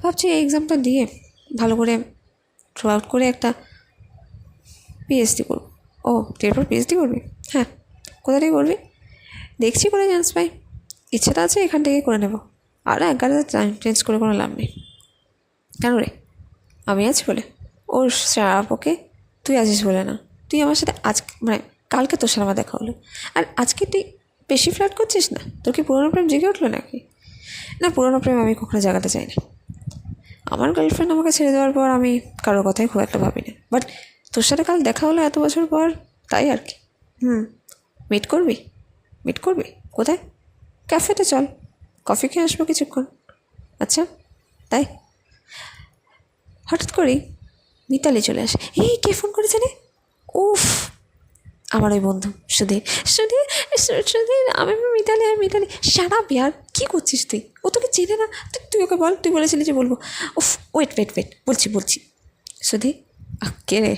ভাবছি এই এক্সামটা দিয়ে ভালো করে থ্রু আউট করে একটা পিএইচডি করবো। ও, তুই এরপর পিএইচডি করবি? হ্যাঁ। কোথা থেকে করবি? দেখছি করে চান্স পাই, ইচ্ছেটা আছে এখান থেকে করে নেব। আর একগারে চেঞ্জ করে কোনো লাভ নেই। কেন রে? আমি আছি বলে? ওর ওকে, তুই আছিস বলে না। তুই আমার সাথে মানে কালকে তোর সাথে আমার দেখা হলো, আর আজকে তুই বেশি ফ্ল্যাট করছিস না? তোর কি পুরোনো প্রেম জেগে উঠলো নাকি? না, পুরোনো প্রেম আমি কখনো জাগাতে চাই না। আমার গার্লফ্রেন্ড আমাকে ছেড়ে দেওয়ার পর আমি কারোর কথাই খুব একটা ভাবি না, বাট তোর সাথে কাল দেখা হলো এত বছর পর, তাই আর কি। মিট করবি? মিট করবি কোথায়? ক্যাফেতে চল, কফি খেয়ে আসবো কিছুক্ষণ। আচ্ছা, তাই? হঠাৎ করেই মিতালি চলে আসে। এই কে ফোন করেছে রে? উফ, আমার ওই বন্ধু সুধীর। সুধীর, সুধীর, আমি মিতালি। আর মিতালি, সারা বিয়ার কী করছিস তুই? ও তোকে চেনে না, তুই ওকে বল, তুই বলেছিলি যে বলবো। উফ, ওয়েট ওয়েট ওয়েট, বলছি। সুধীর, কে রে?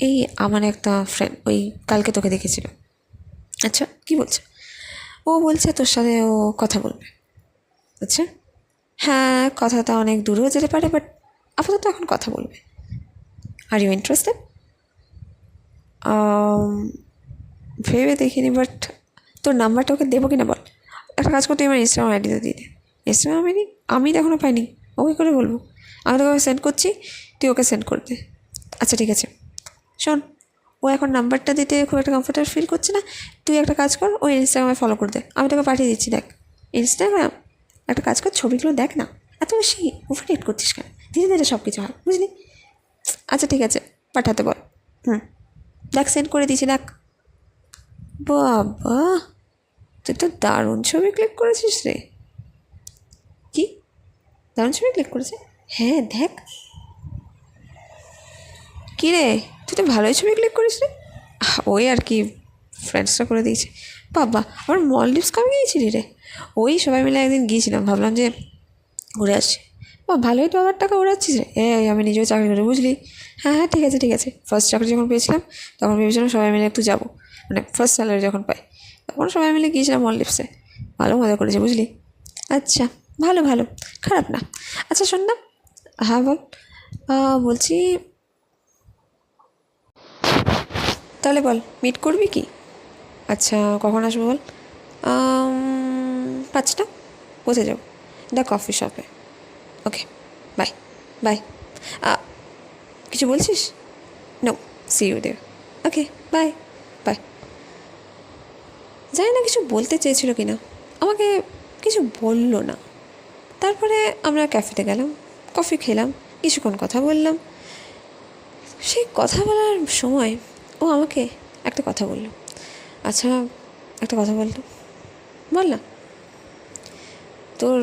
এই আমার একটা ফ্রেন্ড, ওই কালকে তোকে দেখেছিল। আচ্ছা, কি বলছে? ও বলছে তোর সাথে ও কথা বলবে। আচ্ছা, হ্যাঁ, কথাটা অনেক দূরেও যেতে পারে, বাট আপাতত এখন কথা বলবে। Are you interested? ভেবে দেখিনি, বাট তোর নাম্বারটা ওকে দেবো কিনা বল। একটা কাজ করতে আমার ইনস্টাগ্রাম আইডিতে দিয়ে দে। ইনস্টাগ্রাম আইডি আমি তো এখনও পাইনি, ওকে করে বলবো? আমি তোকে সেন্ড করছি, তুই ওকে সেন্ড করে দে। আচ্ছা ঠিক আছে। শোন, ও এখন নাম্বারটা দিতে খুব একটা কমফোর্টেবল ফিল করছে না, তুই একটা কাজ কর, ওই ইনস্টাগ্রামে ফলো করে দে, আমি তোকে পাঠিয়ে দিচ্ছি। দেখ ইনস্টাগ্রাম, একটা কাজ কর, ছবিগুলো দেখ না, এত বেশি ওভার এডিট করছিস কেন? ধীরে ধীরে সব কিছু হয়, বুঝলি? আচ্ছা ঠিক আছে, পাঠাতে বল। দেখ, সেন্ড করে দিয়েছি, দেখ। বাবা, তুই তো দারুণ ছবি ক্লিক করেছিস রে। কি দারুণ ছবি ক্লিক করেছে? হ্যাঁ দেখ। কী রে, তুই তো ভালোই ছবি ক্লিক করিস রে। ওই আর কি, ফ্রেন্ডসরা করে দিয়েছে। বাবা, আমার মলডিভস কবে গিয়েছিলি রে? ওই সবাই মিলে একদিন গিয়েছিলাম, ভাবলাম যে ঘুরে আসছি। বা ভালোই তো আবার টাকা উড়াচ্ছিস রে। আমি নিজেও চাকরি করে, বুঝলি? হ্যাঁ ঠিক আছে। ফার্স্ট চাকরি যখন পেয়েছিলাম তখন ভেবেছিলাম সবাই মিলে একটু যাবো, মানে ফার্স্ট স্যালারি যখন পাই তখন সবাই মিলে গিয়েছিলাম মলডিভসে। ভালো মজা করেছে, বুঝলি? আচ্ছা, ভালো, খারাপ না। আচ্ছা শোন না। হ্যাঁ বল। বলছি, তাহলে বল, মিট করবি কি? আচ্ছা, কখন আসবো বল? 5টা। কোথায় যাবো? দ্য কফি শপে। Okay, bye bye. কিছু বলছিস? No, see you there. Okay, bye bye. জানি না কিছু বলতে চেয়েছিল কি না, আমাকে কিছু বললো না। তারপরে আমরা ক্যাফেতে গেলাম, কফি খেলাম, কিছুক্ষণ কথা বললাম। সেই কথা বলার সময় ও আমাকে একটা কথা বললো। আচ্ছা, একটা কথা বলতো, বল না, তোর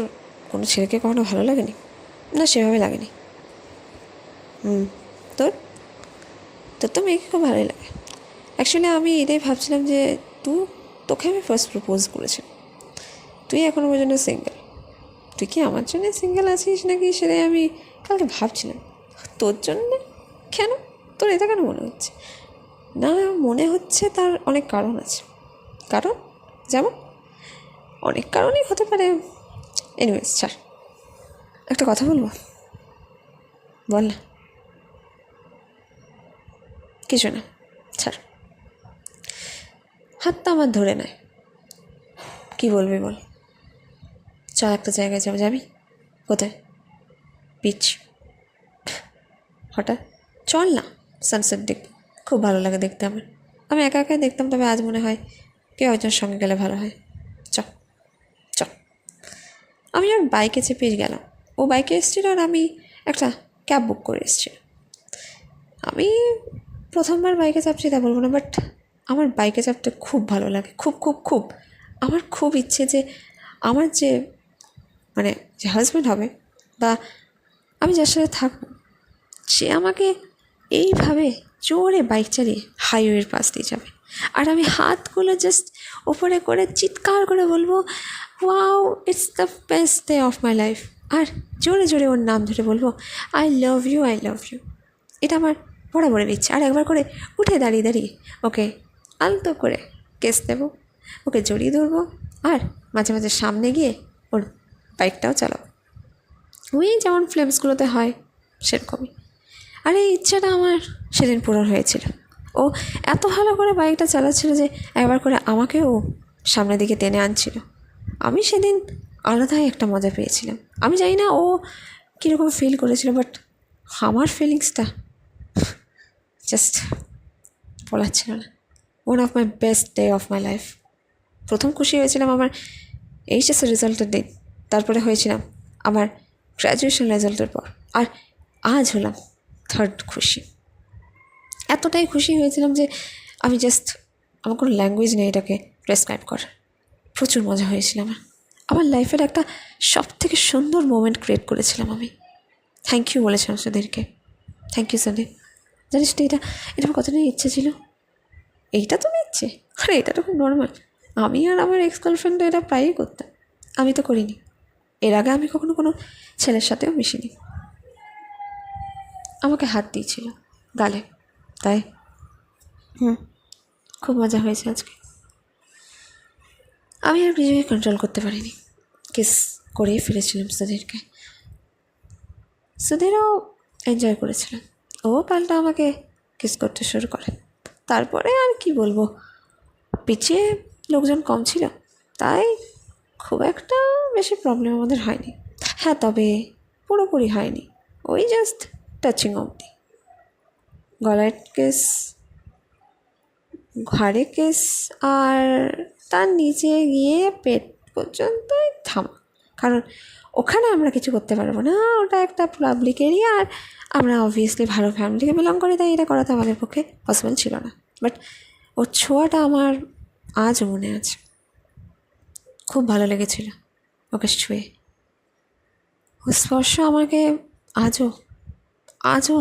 কোনো ছেলেকে কখনো ভালো লাগেনি? না, সেভাবে লাগেনি। তোর তোর তো মেয়েকে খুব ভালোই লাগে। অ্যাকচুয়ালি আমি এটাই ভাবছিলাম যে তোকে আমি ফার্স্ট প্রপোজ করেছি, তুই এখনও পর্যন্ত সিঙ্গেল, তুই কি আমার জন্য সিঙ্গেল আছিস নাকি সেটাই আমি কালকে ভাবছিলাম। তোর জন্যে? কেন? তোর এটা কেন মনে হচ্ছে? না, মনে হচ্ছে তার অনেক কারণ আছে। কারণ? যেমন? অনেক কারণই হতে পারে। এনিওয়েজ ছাড়, একটা কথা বলবো? বল না। কিছু না, ছাড়। হাতটা আমার ধরে নেয়। কী বলবি বল? চল একটা জায়গায় যাবো। যাবি? কোথায়? বিচ। হঠাৎ? চল না, সানসেট দেখতে খুব ভালো লাগে দেখতে আমার। আমি একা একাই দেখতাম, তবে আজ মনে হয় কেউ একজনের সঙ্গে গেলে ভালো হয়। চ চ। আমি ওর বাইকে চেপে গেলাম। ও বাইকে এসেছিল আর আমি একটা ক্যাব বুক করে এসেছি। আমি প্রথমবার বাইকে চাপছি তা বলবো না, বাট আমার বাইকে চাপতে খুব ভালো লাগে। খুব খুব খুব আমার খুব ইচ্ছে যে আমার যে মানে যে হাজব্যান্ড হবে বা আমি যার সাথে থাকবো, সে আমাকে এইভাবে জোরে বাইক চালিয়ে হাইওয়ের পাশ দিয়ে যাবে, আর আমি হাতগুলো জাস্ট ওপরে করে চিৎকার করে বলবো, wow, it's the best day of my life. আর জোরে জোরে ওর নাম ধরে বলবো, I love you, I love you. এটা আমার বরাবরের ইচ্ছে। আর একবার করে উঠে দাঁড়িয়ে দাঁড়িয়ে ওকে আলতো করে কেস দেবো, ওকে জড়িয়ে ধরবো, আর মাঝে মাঝে সামনে গিয়ে ওর বাইকটাও চালাবো, ওই যেমন ফিল্মসগুলোতে হয় সেরকমই। আর এই ইচ্ছাটা আমার সেদিন পূরণ হয়েছিল। ও এত ভালো করে বাইকটা চালাচ্ছিল যে একবার করে আমাকেও সামনের দিকে টেনে আনছিল। আমি সেদিন আলাদাই একটা মজা পেয়েছিলাম। আমি জানি না ও কীরকম ফিল করেছিল, বাট আমার ফিলিংসটা জাস্ট বলার ছিল না। One of my best day of my life. প্রথম খুশি হয়েছিলাম আমার এইচএসের রেজাল্টের দিন, তারপরে হয়েছিলাম আমার গ্র্যাজুয়েশন রেজাল্টের পর, আর আজ হলাম থার্ড খুশি। এতটাই খুশি হয়েছিলাম যে আমি জাস্ট, আমার কোনো ল্যাঙ্গুয়েজ নেই এটাকে প্রেসক্রাইব করার। প্রচুর মজা হয়েছিল আমার লাইফের একটা সব থেকে সুন্দর মোমেন্ট ক্রিয়েট করেছিলাম আমি। থ্যাংক ইউ বলেছিলাম সুধীরকে। Thank you Sudhir. জানিস তো এটা এটা আমার কতটাই ইচ্ছে ছিল। এইটা তো ইচ্ছে, আরে এটা তো খুব নর্মাল। আমি আর আমার এক্স গার্লফ্রেন্ড এটা প্রায়ই করতাম। আমি তো করিনি। এর আগে আমি কখনো কোনো ছেলের সাথেও মিশিনি। আমাকে হাত দিয়েছিল গালে, তাই খুব মজা হয়েছে আজকে। আমি আর নিজেকে কন্ট্রোল করতে পারিনি, কিস করেই ফিরেছিলাম সুধীরকে। সুধীরও এনজয় করেছিল, ও পাল্টা আমাকে কিস করতে শুরু করে। তারপরে আর কি বলবো, পিছিয়ে লোকজন কম ছিল, তাই খুব একটা বেশি প্রবলেম আমাদের হয়নি। হ্যাঁ, তবে পুরোপুরি হয়নি, ওই জাস্ট টাচিং অবধি। গলায় কেস, ঘাড়ে কেস, আর তার নিচে গিয়ে পেট পর্যন্তই থামা। কারণ ওখানে আমরা কিছু করতে পারবো না, ওটা একটা পাবলিক এরিয়া, আর আমরা অবভিয়াসলি ভালো ফ্যামিলি থেকে বিলং করি, তাই এটা করাতে আমাদের পক্ষে পসিবল ছিল না। বাট ওর ছোঁয়াটা আমার আজও মনে আছে। খুব ভালো লেগেছিল ওকে ছুঁয়ে। ও স্পর্শ আমাকে আজও আজও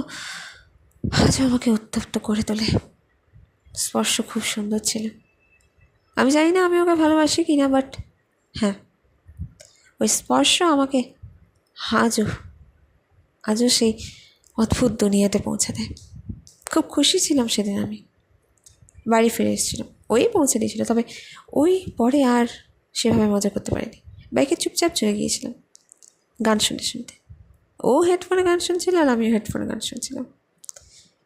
আজও আমাকে উত্তপ্ত করে তোলে। স্পর্শ খুব সুন্দর ছিল। আমি জানি না আমি ওকে ভালোবাসি কি না, বাট হ্যাঁ, ওই স্পর্শ আমাকে আজও আজও সেই অদ্ভুত দুনিয়াতে পৌঁছে দেয়। খুব খুশি ছিলাম সেদিন। আমি বাড়ি ফিরে এসেছিলাম, ওই পৌঁছে দিয়েছিল, তবে ওই পরে আর সেভাবে মজা করতে পারিনি। বাইকে চুপচাপ চলে গিয়েছিলাম গান শুনতে শুনতে। ও হেডফোনে গান শুনছিল আর আমিও হেডফোনে গান শুনছিলাম।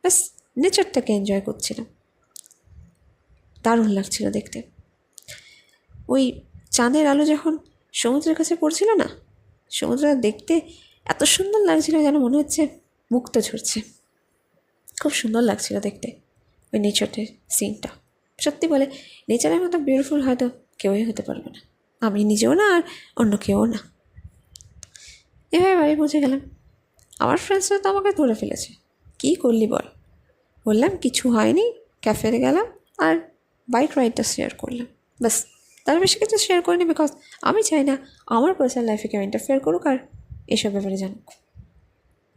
ব্যাস নেচারটাকে এনজয় করছিলাম। দারুণ লাগছিল দেখতে। ওই চাঁদের আলো যখন সমুদ্রের কাছে পড়ছিল না, সমুদ্রটা দেখতে এত সুন্দর লাগছিল যেন মনে হচ্ছে মুক্ত ঝরছে। খুব সুন্দর লাগছিল দেখতে ওই নেচারের সিনটা। সত্যি বলে নেচারের মতো বিউটিফুল হয়তো কেউই হতে পারবে না, আমি নিজেও না, আর অন্য কেউ না। এভাবে বাড়ি পৌঁছে গেলাম। আমার ফ্রেন্ডসরা তো আমাকে ধরে ফেলেছে, কী করলি বল। বললাম কিছু হয়নি, ক্যাফেতে গেলাম আর বাইক রাইডটা শেয়ার করলাম, ব্যাস। তার বেশি কিছু শেয়ার করিনি, বিকজ আমি চাই না আমার পার্সোনাল লাইফে কেউ ইন্টারফেয়ার করুক আর এসব ব্যাপারে জানুক।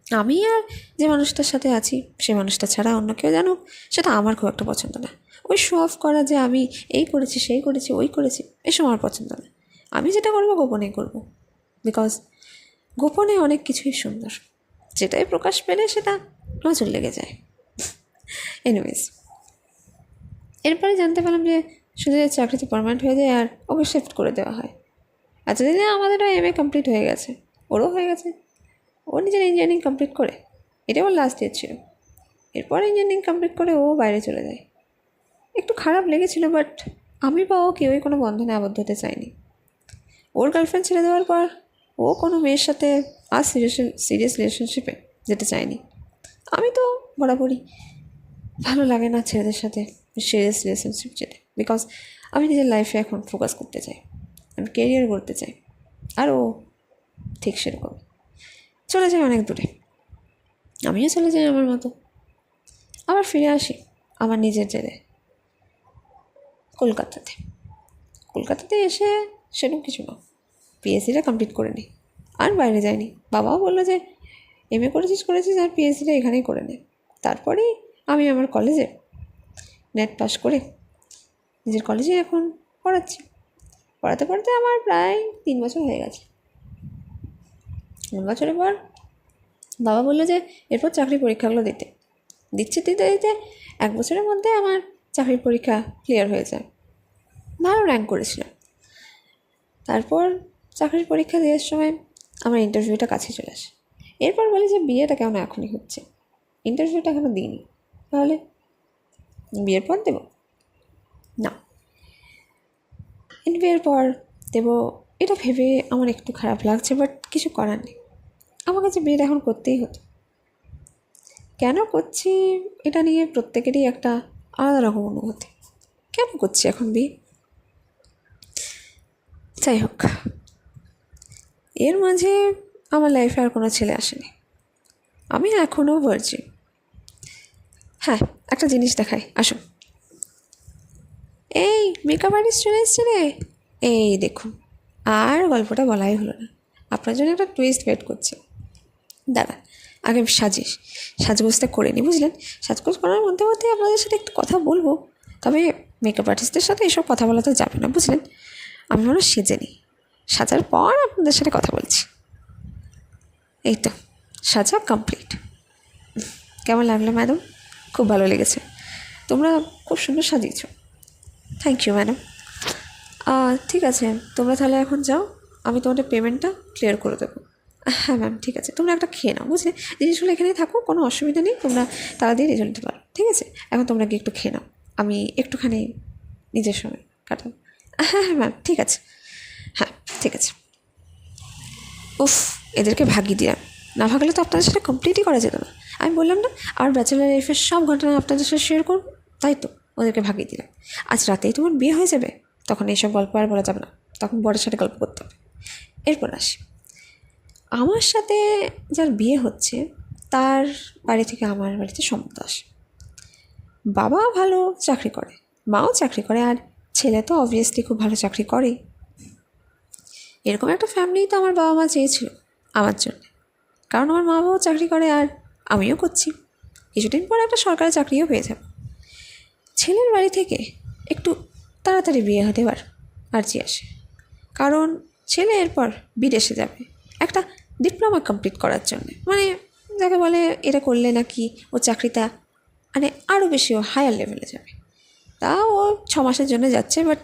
আমি আর যে মানুষটার সাথে আছি সেই মানুষটা ছাড়া অন্য কেউ জানুক, সেটা আমার খুব একটা পছন্দ না। ওই শো অফ করা যে আমি এই করেছি, সেই করেছি, ওই করেছি, এসব আমার পছন্দ না। আমি যেটা করবো গোপনেই করবো। বিকজ গোপনে অনেক কিছুই সুন্দর, যেটাই প্রকাশ পেলে সেটা নজর লেগে যায়। এনিওয়েজ, এরপরে জানতে পারলাম যে সুধীরের চাকরিতে পার্মানেন্ট হয়ে যায় আর ওকে শিফট করে দেওয়া হয়। এতদিনে আমাদেরও MA কমপ্লিট হয়ে গেছে, ওরও হয়ে গেছে। ও নিজের ইঞ্জিনিয়ারিং কমপ্লিট করে, এটা ওর লাস্ট ইয়ার ছিল। এরপর ইঞ্জিনিয়ারিং কমপ্লিট করে ও বাইরে চলে যায়। একটু খারাপ লেগেছিল, বাট আমি বা ও কেউই কোনো বন্ধনে আবদ্ধ হতে চাইনি। ওর গার্লফ্রেন্ড ছেড়ে দেওয়ার পর ও কোনো মেয়ের সাথে আর সিরিয়াস রিলেশনশিপে যেতে চায়নি। আমি তো বরাবরই ভালো লাগে না ছেলেদের সাথে সিরিয়াস রিলেশনশিপ যেতে, বিকজ আমি নিজের লাইফে এখন ফোকাস করতে চাই, আমি কেরিয়ার করতে চাই। আর ও ঠিক সেরকম চলে যায় অনেক দূরে, আমিও চলে যাই আমার মতো। আবার ফিরে আসি আমার নিজের জেলে কলকাতাতে এসে সেরকম কিছু না, PhDটা কমপ্লিট করে নিই, আর বাইরে যাইনি। বাবাও বললো যে MA করেছিস আর PhDটা এখানেই করে নে। তারপরেই আমি আমার কলেজে নেট পাস করে নিজের কলেজে এখন পড়াতে আমার প্রায় 3 বছর হয়ে গেছে। 3 বছরের পর বাবা বললো যে এরপর চাকরির পরীক্ষাগুলো দিতে 1 বছরের মধ্যে আমার চাকরির পরীক্ষা ক্লিয়ার হয়ে যায়। ভালো র্যাঙ্ক করেছিলাম। তারপর চাকরির পরীক্ষা দেওয়ার সময় আমার ইন্টারভিউটা কাছে চলে আসে। এরপর বলি যে বিয়েটা কেন এখনই হচ্ছে, ইন্টারভিউটা এখনও দিইনি, তাহলে বিয়ের পর দেবো না, বিয়ের পর দেবো এটা ভেবে আমার একটু খারাপ লাগছে, বাট কিছু করার নেই। আমার কাছে বিয়েটা এখন করতেই হতো। কেন করছি এটা নিয়ে প্রত্যেকেরই একটা আলাদা রকম অনুভূতি। কেন করছি এখন বিয়ে? যাই হোক, এর মাঝে আমার লাইফে আর কোনো ছেলে আসেনি, আমি এখনও ভার্জিন। হ্যাঁ, একটা জিনিস দেখাই, আসুন। এই মেকআপ আর্টিস্ট চলে এসছে রে, এই দেখুন। আর গল্পটা বলাই হলো না, আপনার জন্য একটা টুইস্ট ওয়েট করছে। দাঁড়া, আগে সাজগোজটা করে নিই, বুঝলেন? সাজগোজ করার মধ্যে আপনাদের সাথে একটু কথা বলবো, তবে মেকআপ আর্টিস্টদের সাথে এসব কথা বলা তো যাবে না, বুঝলেন? আমি মনে সেজে নিই, সাজার পর আপনাদের সাথে কথা বলছি। এই তো সাজা কমপ্লিট। কেমন লাগলো ম্যাডাম? খুব ভালো লেগেছে, তোমরা খুব সুন্দর সাজিয়েছ। Thank you madam. ঠিক আছে, তোমরা তাহলে এখন যাও, আমি তোমাদের পেমেন্টটা ক্লিয়ার করে দেবো। হ্যাঁ ম্যাম, ঠিক আছে, তোমরা একটা খেয়ে নাও, বুঝলে? জিনিসগুলো এখানেই থাকো, কোনো অসুবিধা নেই, তোমরা তাড়া দিয়ে রেজাল্ট দিতে পারো, ঠিক আছে? এখন তোমরা গিয়ে একটু খেয়ে নাও, আমি একটুখানি নিজের সময় কাটাবো। হ্যাঁ ম্যাম, ঠিক আছে, হ্যাঁ ঠিক আছে। উফ, এদেরকে ভাগিয়ে দিলাম, না ভাগলে তো আপনাদের সাথে কমপ্লিটই করা যেত না। আমি বললাম না আর ব্যাচেলার লাইফের সব ঘটনা আপনাদের সাথে শেয়ার করবো, তাই তো ওদেরকে ভাগিয়ে দিলাম। আজ রাতেই তোমার বিয়ে হয়ে যাবে, তখন এইসব গল্প আর বলা যাবে না, তখন বরের সাথে গল্প করতে হবে। এরপর আসি, আমার সাথে যার বিয়ে হচ্ছে তার বাড়ি থেকে আমার বাড়িতে সম্মত আসে। বাবা ভালো চাকরি করে, মাও চাকরি করে, আর ছেলে তো অবভিয়াসলি খুব ভালো চাকরি করেই। এরকম একটা ফ্যামিলি তো আমার বাবা মা চেয়েছিল আমার জন্য, কারণ আমার মা বাবাও চাকরি করে আর আমিও করছি, কিছুদিন পর একটা সরকারি চাকরিও পেয়ে যাব। ছেলের বাড়ি থেকে একটু তাড়াতাড়ি বিয়ে হতে আর্জি আসে, কারণ ছেলে এরপর বিদেশে যাবে একটা ডিপ্লোমা কমপ্লিট করার জন্য, মানে যাকে বলে এটা করলে নাকি ও চাকরিটা মানে আরও বেশি হায়ার লেভেলে যাবে। তা ও 6 মাসের জন্য যাচ্ছে, বাট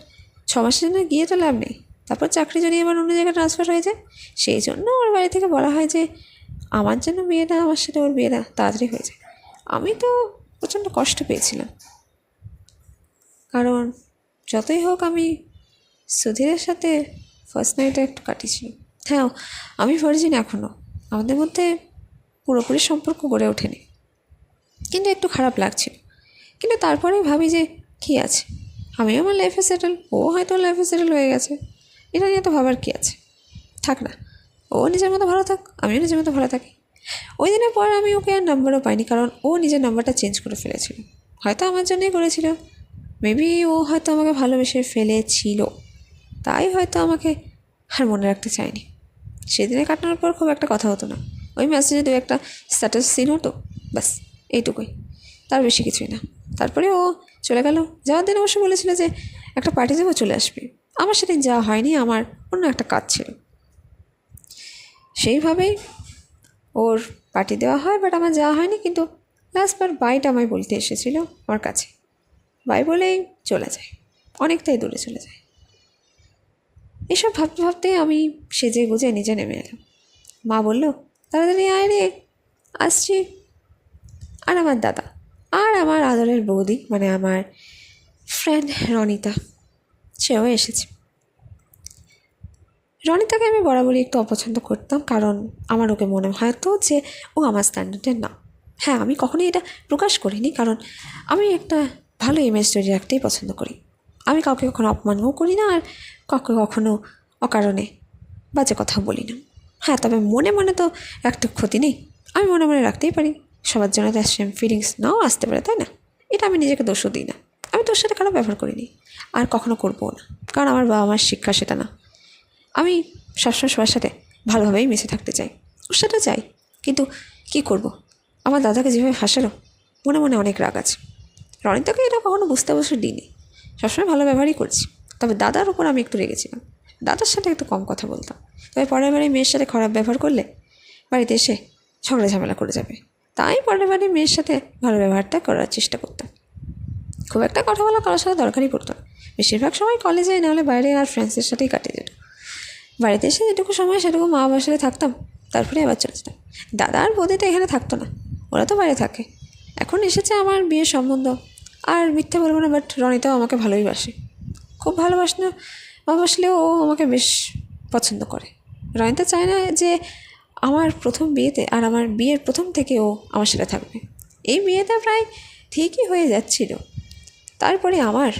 6 মাসের জন্য গিয়ে তো লাভ নেই, তারপর চাকরি যদি এবার অন্য জায়গায় ট্রান্সফার হয়ে যায়। সেই জন্য ওর বাড়ি থেকে বলা হয় যে আমার জন্য বিয়েটা, আমার সাথে ওর বিয়েটা তাড়াতাড়ি হয়ে যায়। আমি তো প্রচণ্ড কষ্ট পেয়েছিলাম, কারণ যতই হোক আমি সুধীরের সাথে ফার্স্ট নাইটে একটু কাটিয়েছি। হ্যাঁ, আমি ভার্জিন এখনও, আমাদের মধ্যে পুরোপুরি সম্পর্ক গড়ে ওঠেনি, কিন্তু একটু খারাপ লাগছিল। কিন্তু তারপরেই ভাবি যে কী আছে, আমি আমার লাইফে সেটেল, ও হয়তো লাইফে সেটেল হয়ে গেছে, এটা নিয়ে তো ভাবার কী আছে, থাক না, ও নিজের মতো ভালো থাক, আমিও নিজের মতো ভালো থাকি। ওই দিনের পর আমি ওকে আর নাম্বারও পাইনি, কারণ ও নিজের নাম্বারটা চেঞ্জ করে ফেলেছিল, হয়তো আমার জন্যই করেছিল। মেবি ও হয়তো আমাকে ভালোবেসে ফেলেছিল, তাই হয়তো আমাকে আর মনে রাখতে চায়নি। সেদিনে কাটানোর পর খুব একটা কথা হতো না, ওই মেসেজে 2-1টা স্ট্যাটাস সিন হতো, ব্যাস এইটুকুই, তার বেশি কিছুই না। তারপরে ও চলে গেল, যাওয়ার দিন অবশ্য বলেছিল যে একটা পার্টি যাবো, চলে আসবে। আমার সেদিন যাওয়া হয়নি, আমার অন্য একটা কাজ ছিল। সেইভাবেই ওর পার্টি দেওয়া হয়, বাট আমার যাওয়া হয়নি। কিন্তু লাস্টবার বাইটা আমায় বলতে এসেছিলো আমার কাছে, বাই বলেই চলে যায়, অনেকটাই দূরে চলে যায়। এসব ভাবতে ভাবতে আমি সেজে গুজে নিজে নেমে এলাম। মা বলল, তাড়াতাড়ি আয় রে, আসছি। আর আমার দাদা আর আমার আদরের বৌদি, মানে আমার ফ্রেন্ড রনিতা, সেও এসেছে। রনিতাকে আমি বরাবরই একটু অপছন্দ করতাম, কারণ আমার ওকে মনে হয়তো যে ও আমার স্ট্যান্ডার্ডের না। হ্যাঁ, আমি কখনোই এটা প্রকাশ করিনি, কারণ আমি একটা ভালো ইমেজ তৈরি রাখতেই পছন্দ করি। আমি কাউকে কখনো অপমানও করি না, আর কাউকে কখনো অকারণে বাজে কথা বলি না। হ্যাঁ, তবে মনে মনে তো একটা ক্ষতি নেই, আমি মনে মনে রাখতেই পারি। সবার জন্য তার সেম ফিলিংস নাও আসতে পারে, তাই না? এটা আমি নিজেকে দোষও দিই না। আমি তোর সাথে খারাপ ব্যবহার করিনি, আর কখনো করবও না, কারণ আমার বাবা মার শিক্ষা সেটা না। আমি সবসময় সবার সাথে ভালোভাবেই মিশে থাকতে চাই, ওর সাথে চাই। কিন্তু কী করব, আমার দাদাকে যেভাবে হাসালো, মনে মনে অনেক রাগ আছে। রনিতাকে এটা কখনো বুঝতে অবশ্য দিইনি, সবসময় ভালো ব্যবহারই করছি। তবে দাদার উপর আমি একটু রেগেছিলাম, দাদার সাথে একটু কম কথা বলতাম। তবে পরের বাড়ি মেয়ের সাথে খারাপ ব্যবহার করলে বাড়িতে এসে ঝগড়া ঝামেলা করে যাবে, তাই পরের বাড়ি মেয়ের সাথে ভালো ব্যবহারটা করার চেষ্টা করতাম। খুব একটা কথা বলা কারোর সাথে দরকারই পড়তো না, বেশিরভাগ সময় কলেজে নাহলে বাইরে আর ফ্রেন্ডসের সাথেই কাটিয়ে যেত। বাড়িতে এসে যেটুকু সময় সেটুকু মা বাবার সাথে থাকতাম, তারপরে আবার চলে যেতাম। দাদা আর বৌদি তো এখানে থাকতো না, ওরা তো বাইরে থাকে। এখন এসেছে আমার বিয়ের সম্বন্ধ, আর মিথ্যে বলবো না, বাট রনিতাও আমাকে ভালোই বাসে, খুব ভালোবাসলেও ও আমাকে বেশ পছন্দ করে। রনিতা চায় না যে আমার প্রথম বিয়েতে আর আমার বিয়ের প্রথম থেকে ও আমার সাথে থাকবে। এই বিয়েটা প্রায় ঠিকই হয়ে যাচ্ছিল, তারপরে আমার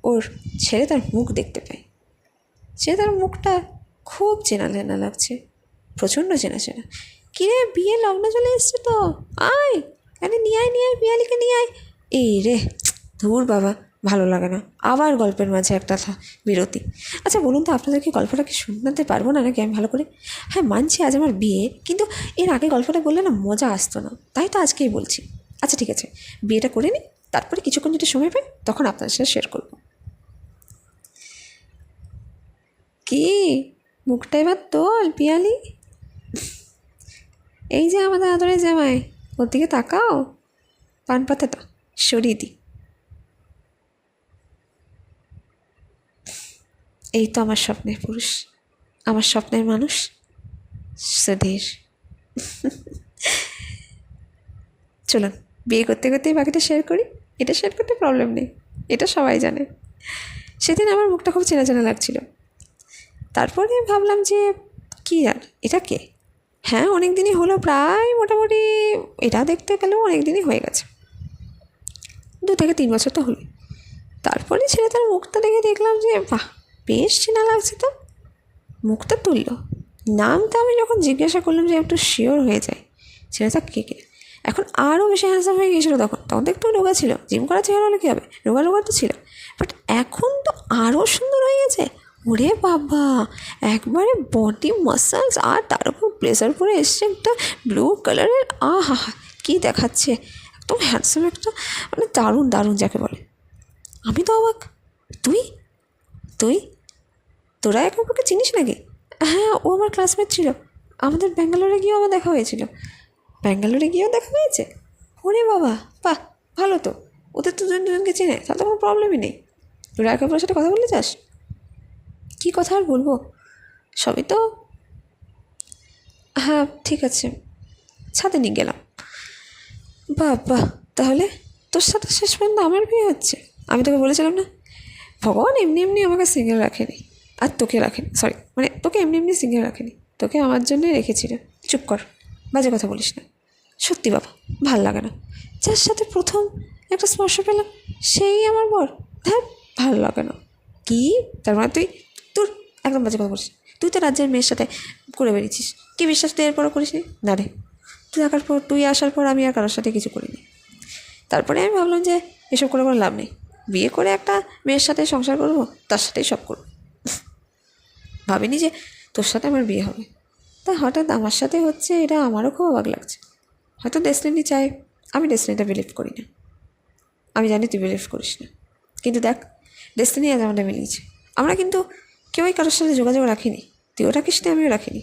ওর ছেড়ে তার মুখ দেখতে পাই। সে তার মুখটা খুব চেনা চেনা লাগছে, প্রচণ্ড চেনা চেনা। কিরে, বিয়ে লগ্ন চলে এসছে তো, আয় আরে নিয়ে আয় বিয়ালিকে নিয়ে আয়। এই রে, ধুর বাবা, ভালো লাগে না। আবার গল্পের মাঝে একটা বিরতি। আচ্ছা বলুন তো, আপনাদের কি গল্পটা কি শোনাতে পারবো না নাকি আমি ভালো করে? হ্যাঁ মানছি আজ আমার বিয়ে, কিন্তু এর আগে গল্পটা বললে না মজা আসতো না, তাই তো আজকেই বলছি। আচ্ছা ঠিক আছে, বিয়েটা করে নিই, তারপরে কিছুক্ষণ যদি সময় পাই তখন আপনাদের সাথে শেয়ার করবো। কি, মুখটা এবার তোল পিয়ালি, এই যে আমাদের আদরের জামাই, ওর দিকে তাকাও, পান পাতাটা সরিয়ে দিই। এই তো আমার স্বপ্নের পুরুষ, আমার স্বপ্নের মানুষ, সুধীর। চলুন বিয়ে করতে করতেই বাকিটা শেয়ার করি। এটা শেয়ার করতে প্রবলেম নেই, এটা সবাই জানে। সেদিন আমার মুখটা খুব চেনা চেনা লাগছিল, তারপরে ভাবলাম যে কী আর এটা কে। হ্যাঁ অনেক দিনই হলো, প্রায় মোটামুটি এটা দেখতে গেলেও অনেক দিনই হয়ে গেছে, 2 থেকে 3 বছর তো হলো। তারপরে ছেলেটার মুখটা দেখে দেখলাম যে বাহ, বেশ চেনা লাগছে তো। মুখটা তুলল, নামটা আমি যখন জিজ্ঞাসা করলাম যে একটু শিওর হয়ে যায় ছেলেটা কে কে। এখন আরও বেশি হ্যান্ডসাম হয়ে গিয়েছিলো, তখন তো একটু রোগা ছিল, জিম করা চেহারা হলে কী হবে, রোগা রোগা তো ছিল, বাট এখন তো আরও সুন্দর হয়ে গেছে। ওরে বাবা, একবারে বডি মাসলস, আর তার উপর ব্লেজার পরে এসছে একটা ব্লু কালারের, আহা হা কী দেখাচ্ছে, একদম হ্যান্ডসাম একটা, মানে দারুণ দারুণ যাকে বলে। আমি তো অবাক, তুই তুই তোরা একে অপরকে চিনিস নাকি? হ্যাঁ, ও আমার ক্লাসমেট ছিল, আমাদের ব্যাঙ্গালোরে গিয়েও আমার দেখা হয়েছিল। ব্যাঙ্গালোরে গিয়েও দেখা হয়েছে? ওরে বাবা, বাহ ভালো তো, ওদের তো দুজন দুজনকে চেনে, তাহলে তো কোনো প্রবলেমই নেই। তোরা একে অপরের সাথে কথা বলতে চাস? কী কথা আর বলবো, সবই তো। হ্যাঁ ঠিক আছে, ছাদে নিয়ে গেলাম। বাহ বাহ, তাহলে তোর সাথে শেষ পর্যন্ত আমার বিয়ে হচ্ছে? আমি তোকে বলেছিলাম না, ভগবান এমনি এমনি আমাকে সিঙ্গেল রাখেনি, আর তোকে রাখেনি, সরি মানে তোকে এমনি এমনি সিঙ্গেল রাখেনি, তোকে আমার জন্যই রেখেছিল। চুপ কর, বাজে কথা বলিস না। সত্যি বাবা, ভাল লাগে না, যার সাথে প্রথম একটা স্পর্শ পেলাম সেই আমার বর, হ্যাঁ ভালো লাগে না। কি, তার মানে তুই, তোর একদম বাজে কথা বলিস, তুই তো রাজ্যের মেয়ের সাথে করে বেরিয়েছিস, কি বিশ্বাস তুই এরপরও করিস নি? না রে, তুই আসার পর আমি আর কারোর সাথে কিছু করিনি। তারপরে আমি ভাবলাম যে এসব করে কোনো লাভ নেই, বিয়ে করে একটা মেয়ের সাথে সংসার করবো, তার সাথেই সব করবো। ভাবিনি যে তোর সাথে আমার বিয়ে হবে, তা হঠাৎ আমার সাথে হচ্ছে, এটা আমারও খুব অবাক লাগছে। হয়তো ডেস্টিনি চাই, আমি ডেস্টিনিটা বিলিভ করি না, আমি জানি তুই বিলিভ করিস না, কিন্তু দেখ ডেস্টিনি আজ আমাদের মিলিয়েছে। আমরা কিন্তু কেউই কারোর সাথে যোগাযোগ রাখিনি, তুইও রাখিস নি, আমিও রাখিনি।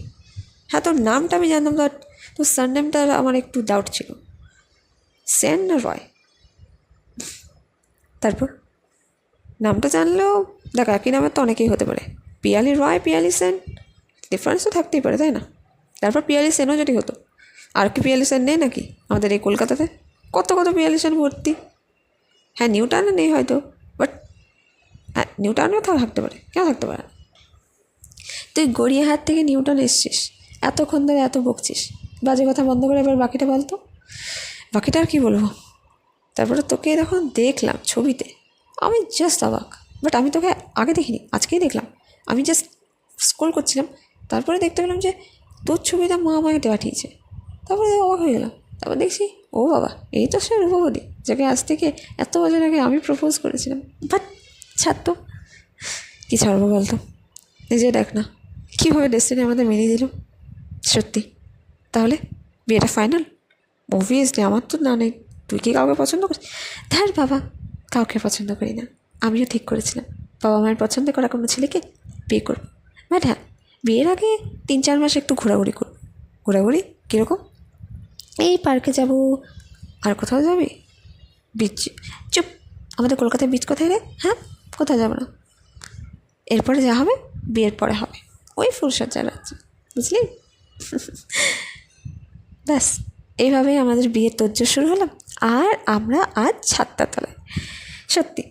হ্যাঁ, তোর নামটা আমি জানতাম, বাট তোর সারনেমটা আমার একটু ডাউট ছিল। সেন না রয়? তারপর নামটা জানলেও দেখ, একই নামের তো অনেকেই হতে পারে। পিয়ালি রয়, পিয়ালি সেন, ডিফারেন্স তো থাকতেই পারে, তাই না? তারপর পিয়ালি সেনও যদি হতো, আর কি পিয়ালি সেন নেই নাকি আমাদের এই কলকাতাতে? কত কত পিয়ালি সেন ভর্তি। হ্যাঁ, নিউ টাউনে নেই হয়তো, বাট হ্যাঁ, নিউ টাউনেও থাকতে পারে, কেন থাকতে পারে না? তুই গড়িয়াহাট থেকে নিউ টাউন এসছিস, এতক্ষণ ধরে এত বকছিস, বাজে কথা বন্ধ করে এবার বাকিটা বলতো। বাকিটা আর কি বলবো? তারপরে তোকে যখন দেখলাম ছবিতে, আমি জাস্ট অবাক। বাট আমি তোকে আগে দেখিনি, আজকেই দেখলাম। আমি জাস্ট স্ক্রল করছিলাম, তারপরে দেখতে পেলাম যে তোর ছবিটা মা আমাকে পাঠিয়েছে। তারপরে অবাক হয়ে গেলাম। তারপর দেখছি, ও বাবা, এই তো সে রূপবতী, যাকে আজ থেকে এত বছর আগে আমি প্রপোজ করেছিলাম। বাট ছাড় তো, কী ছাড়বো বলতো? নিজে দেখ না কীভাবে ডেস্টিনি আমাদের মিলিয়ে দিল। সত্যি তাহলে বিয়েটা ফাইনাল? অবভিয়াসলি আমার তো না নেই। তুই কি কাউকে পছন্দ করিস? ধ্যার বাবা, কাউকে পছন্দ করি না। আমিও ঠিক করেছিলাম বাবা মায়ের পছন্দ করা কোনো ছেলেকে বিয়ে করব। বাট হ্যাঁ, বিয়ের আগে 3-4 মাস একটু ঘোরাঘুরি করব। ঘোরাঘুরি কীরকম? এই পার্কে যাব। আর কোথাও যাবি? বিচ? চুপ, আমাদের কলকাতায় বিচ কোথায় রে? হ্যাঁ, কোথাও যাবো না। এরপরে যা হবে বিয়ের পরে হবে, ওই ফুলসজ্জার রাজ্যে, বুঝলি? ব্যাস, এইভাবেই আমাদের বিয়ের তোড়জোড় শুরু হলো। আর আমরা আজ 7টার তলায়। সত্যি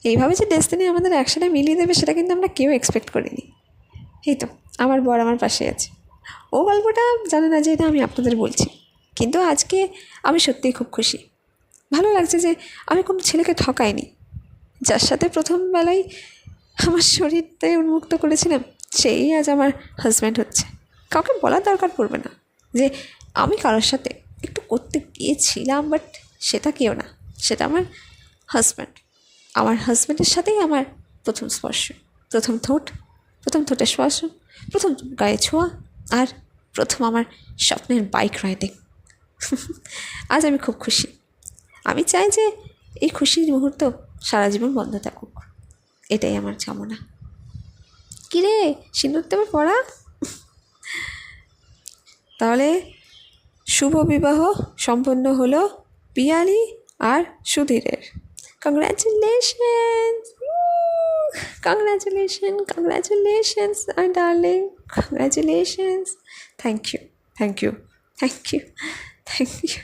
এইভাবে যে ডেস্টিনি আমাদের একসাথে মিলিয়ে দেবে, সেটা কিন্তু আমরা কেউ এক্সপেক্ট করিনি। এই তো আমার বর আমার পাশে আছে। ও গল্পটা জানে না, যেটা আমি আপনাদের বলছি। কিন্তু আজকে আমি সত্যিই খুব খুশি। ভালো লাগছে যে আমি কোনো ছেলেকে ঠকাইনি। যার সাথে প্রথম বেলায় আমার শরীরটাই উন্মুক্ত করেছিলাম, সেই আজ আমার হাজব্যান্ড হচ্ছে। কাউকে বলার দরকার পড়বে না যে আমি কারোর সাথে একটু করতে গিয়েছিলাম, বাট সেটা কেউ না, সেটা আমার হাজব্যান্ড। আমার হাজব্যান্ডের সাথেই আমার প্রথম স্পর্শ, প্রথম ঠোঁটের স্পর্শ, প্রথম গায়ে ছোঁয়া, আর প্রথম আমার স্বপ্নের বাইক রাইডিং। আজ আমি খুব খুশি। আমি চাই যে এই খুশির মুহূর্ত সারা জীবন বন্ধ থাকুক, এটাই আমার কামনা। কিরে, সিঁদুর দেবে পড়া? তাহলে শুভ বিবাহ সম্পন্ন হলো পিয়ালি আর সুধীরের। Congratulations, congratulations my darling, congratulations. Thank you, thank you, thank you, thank you.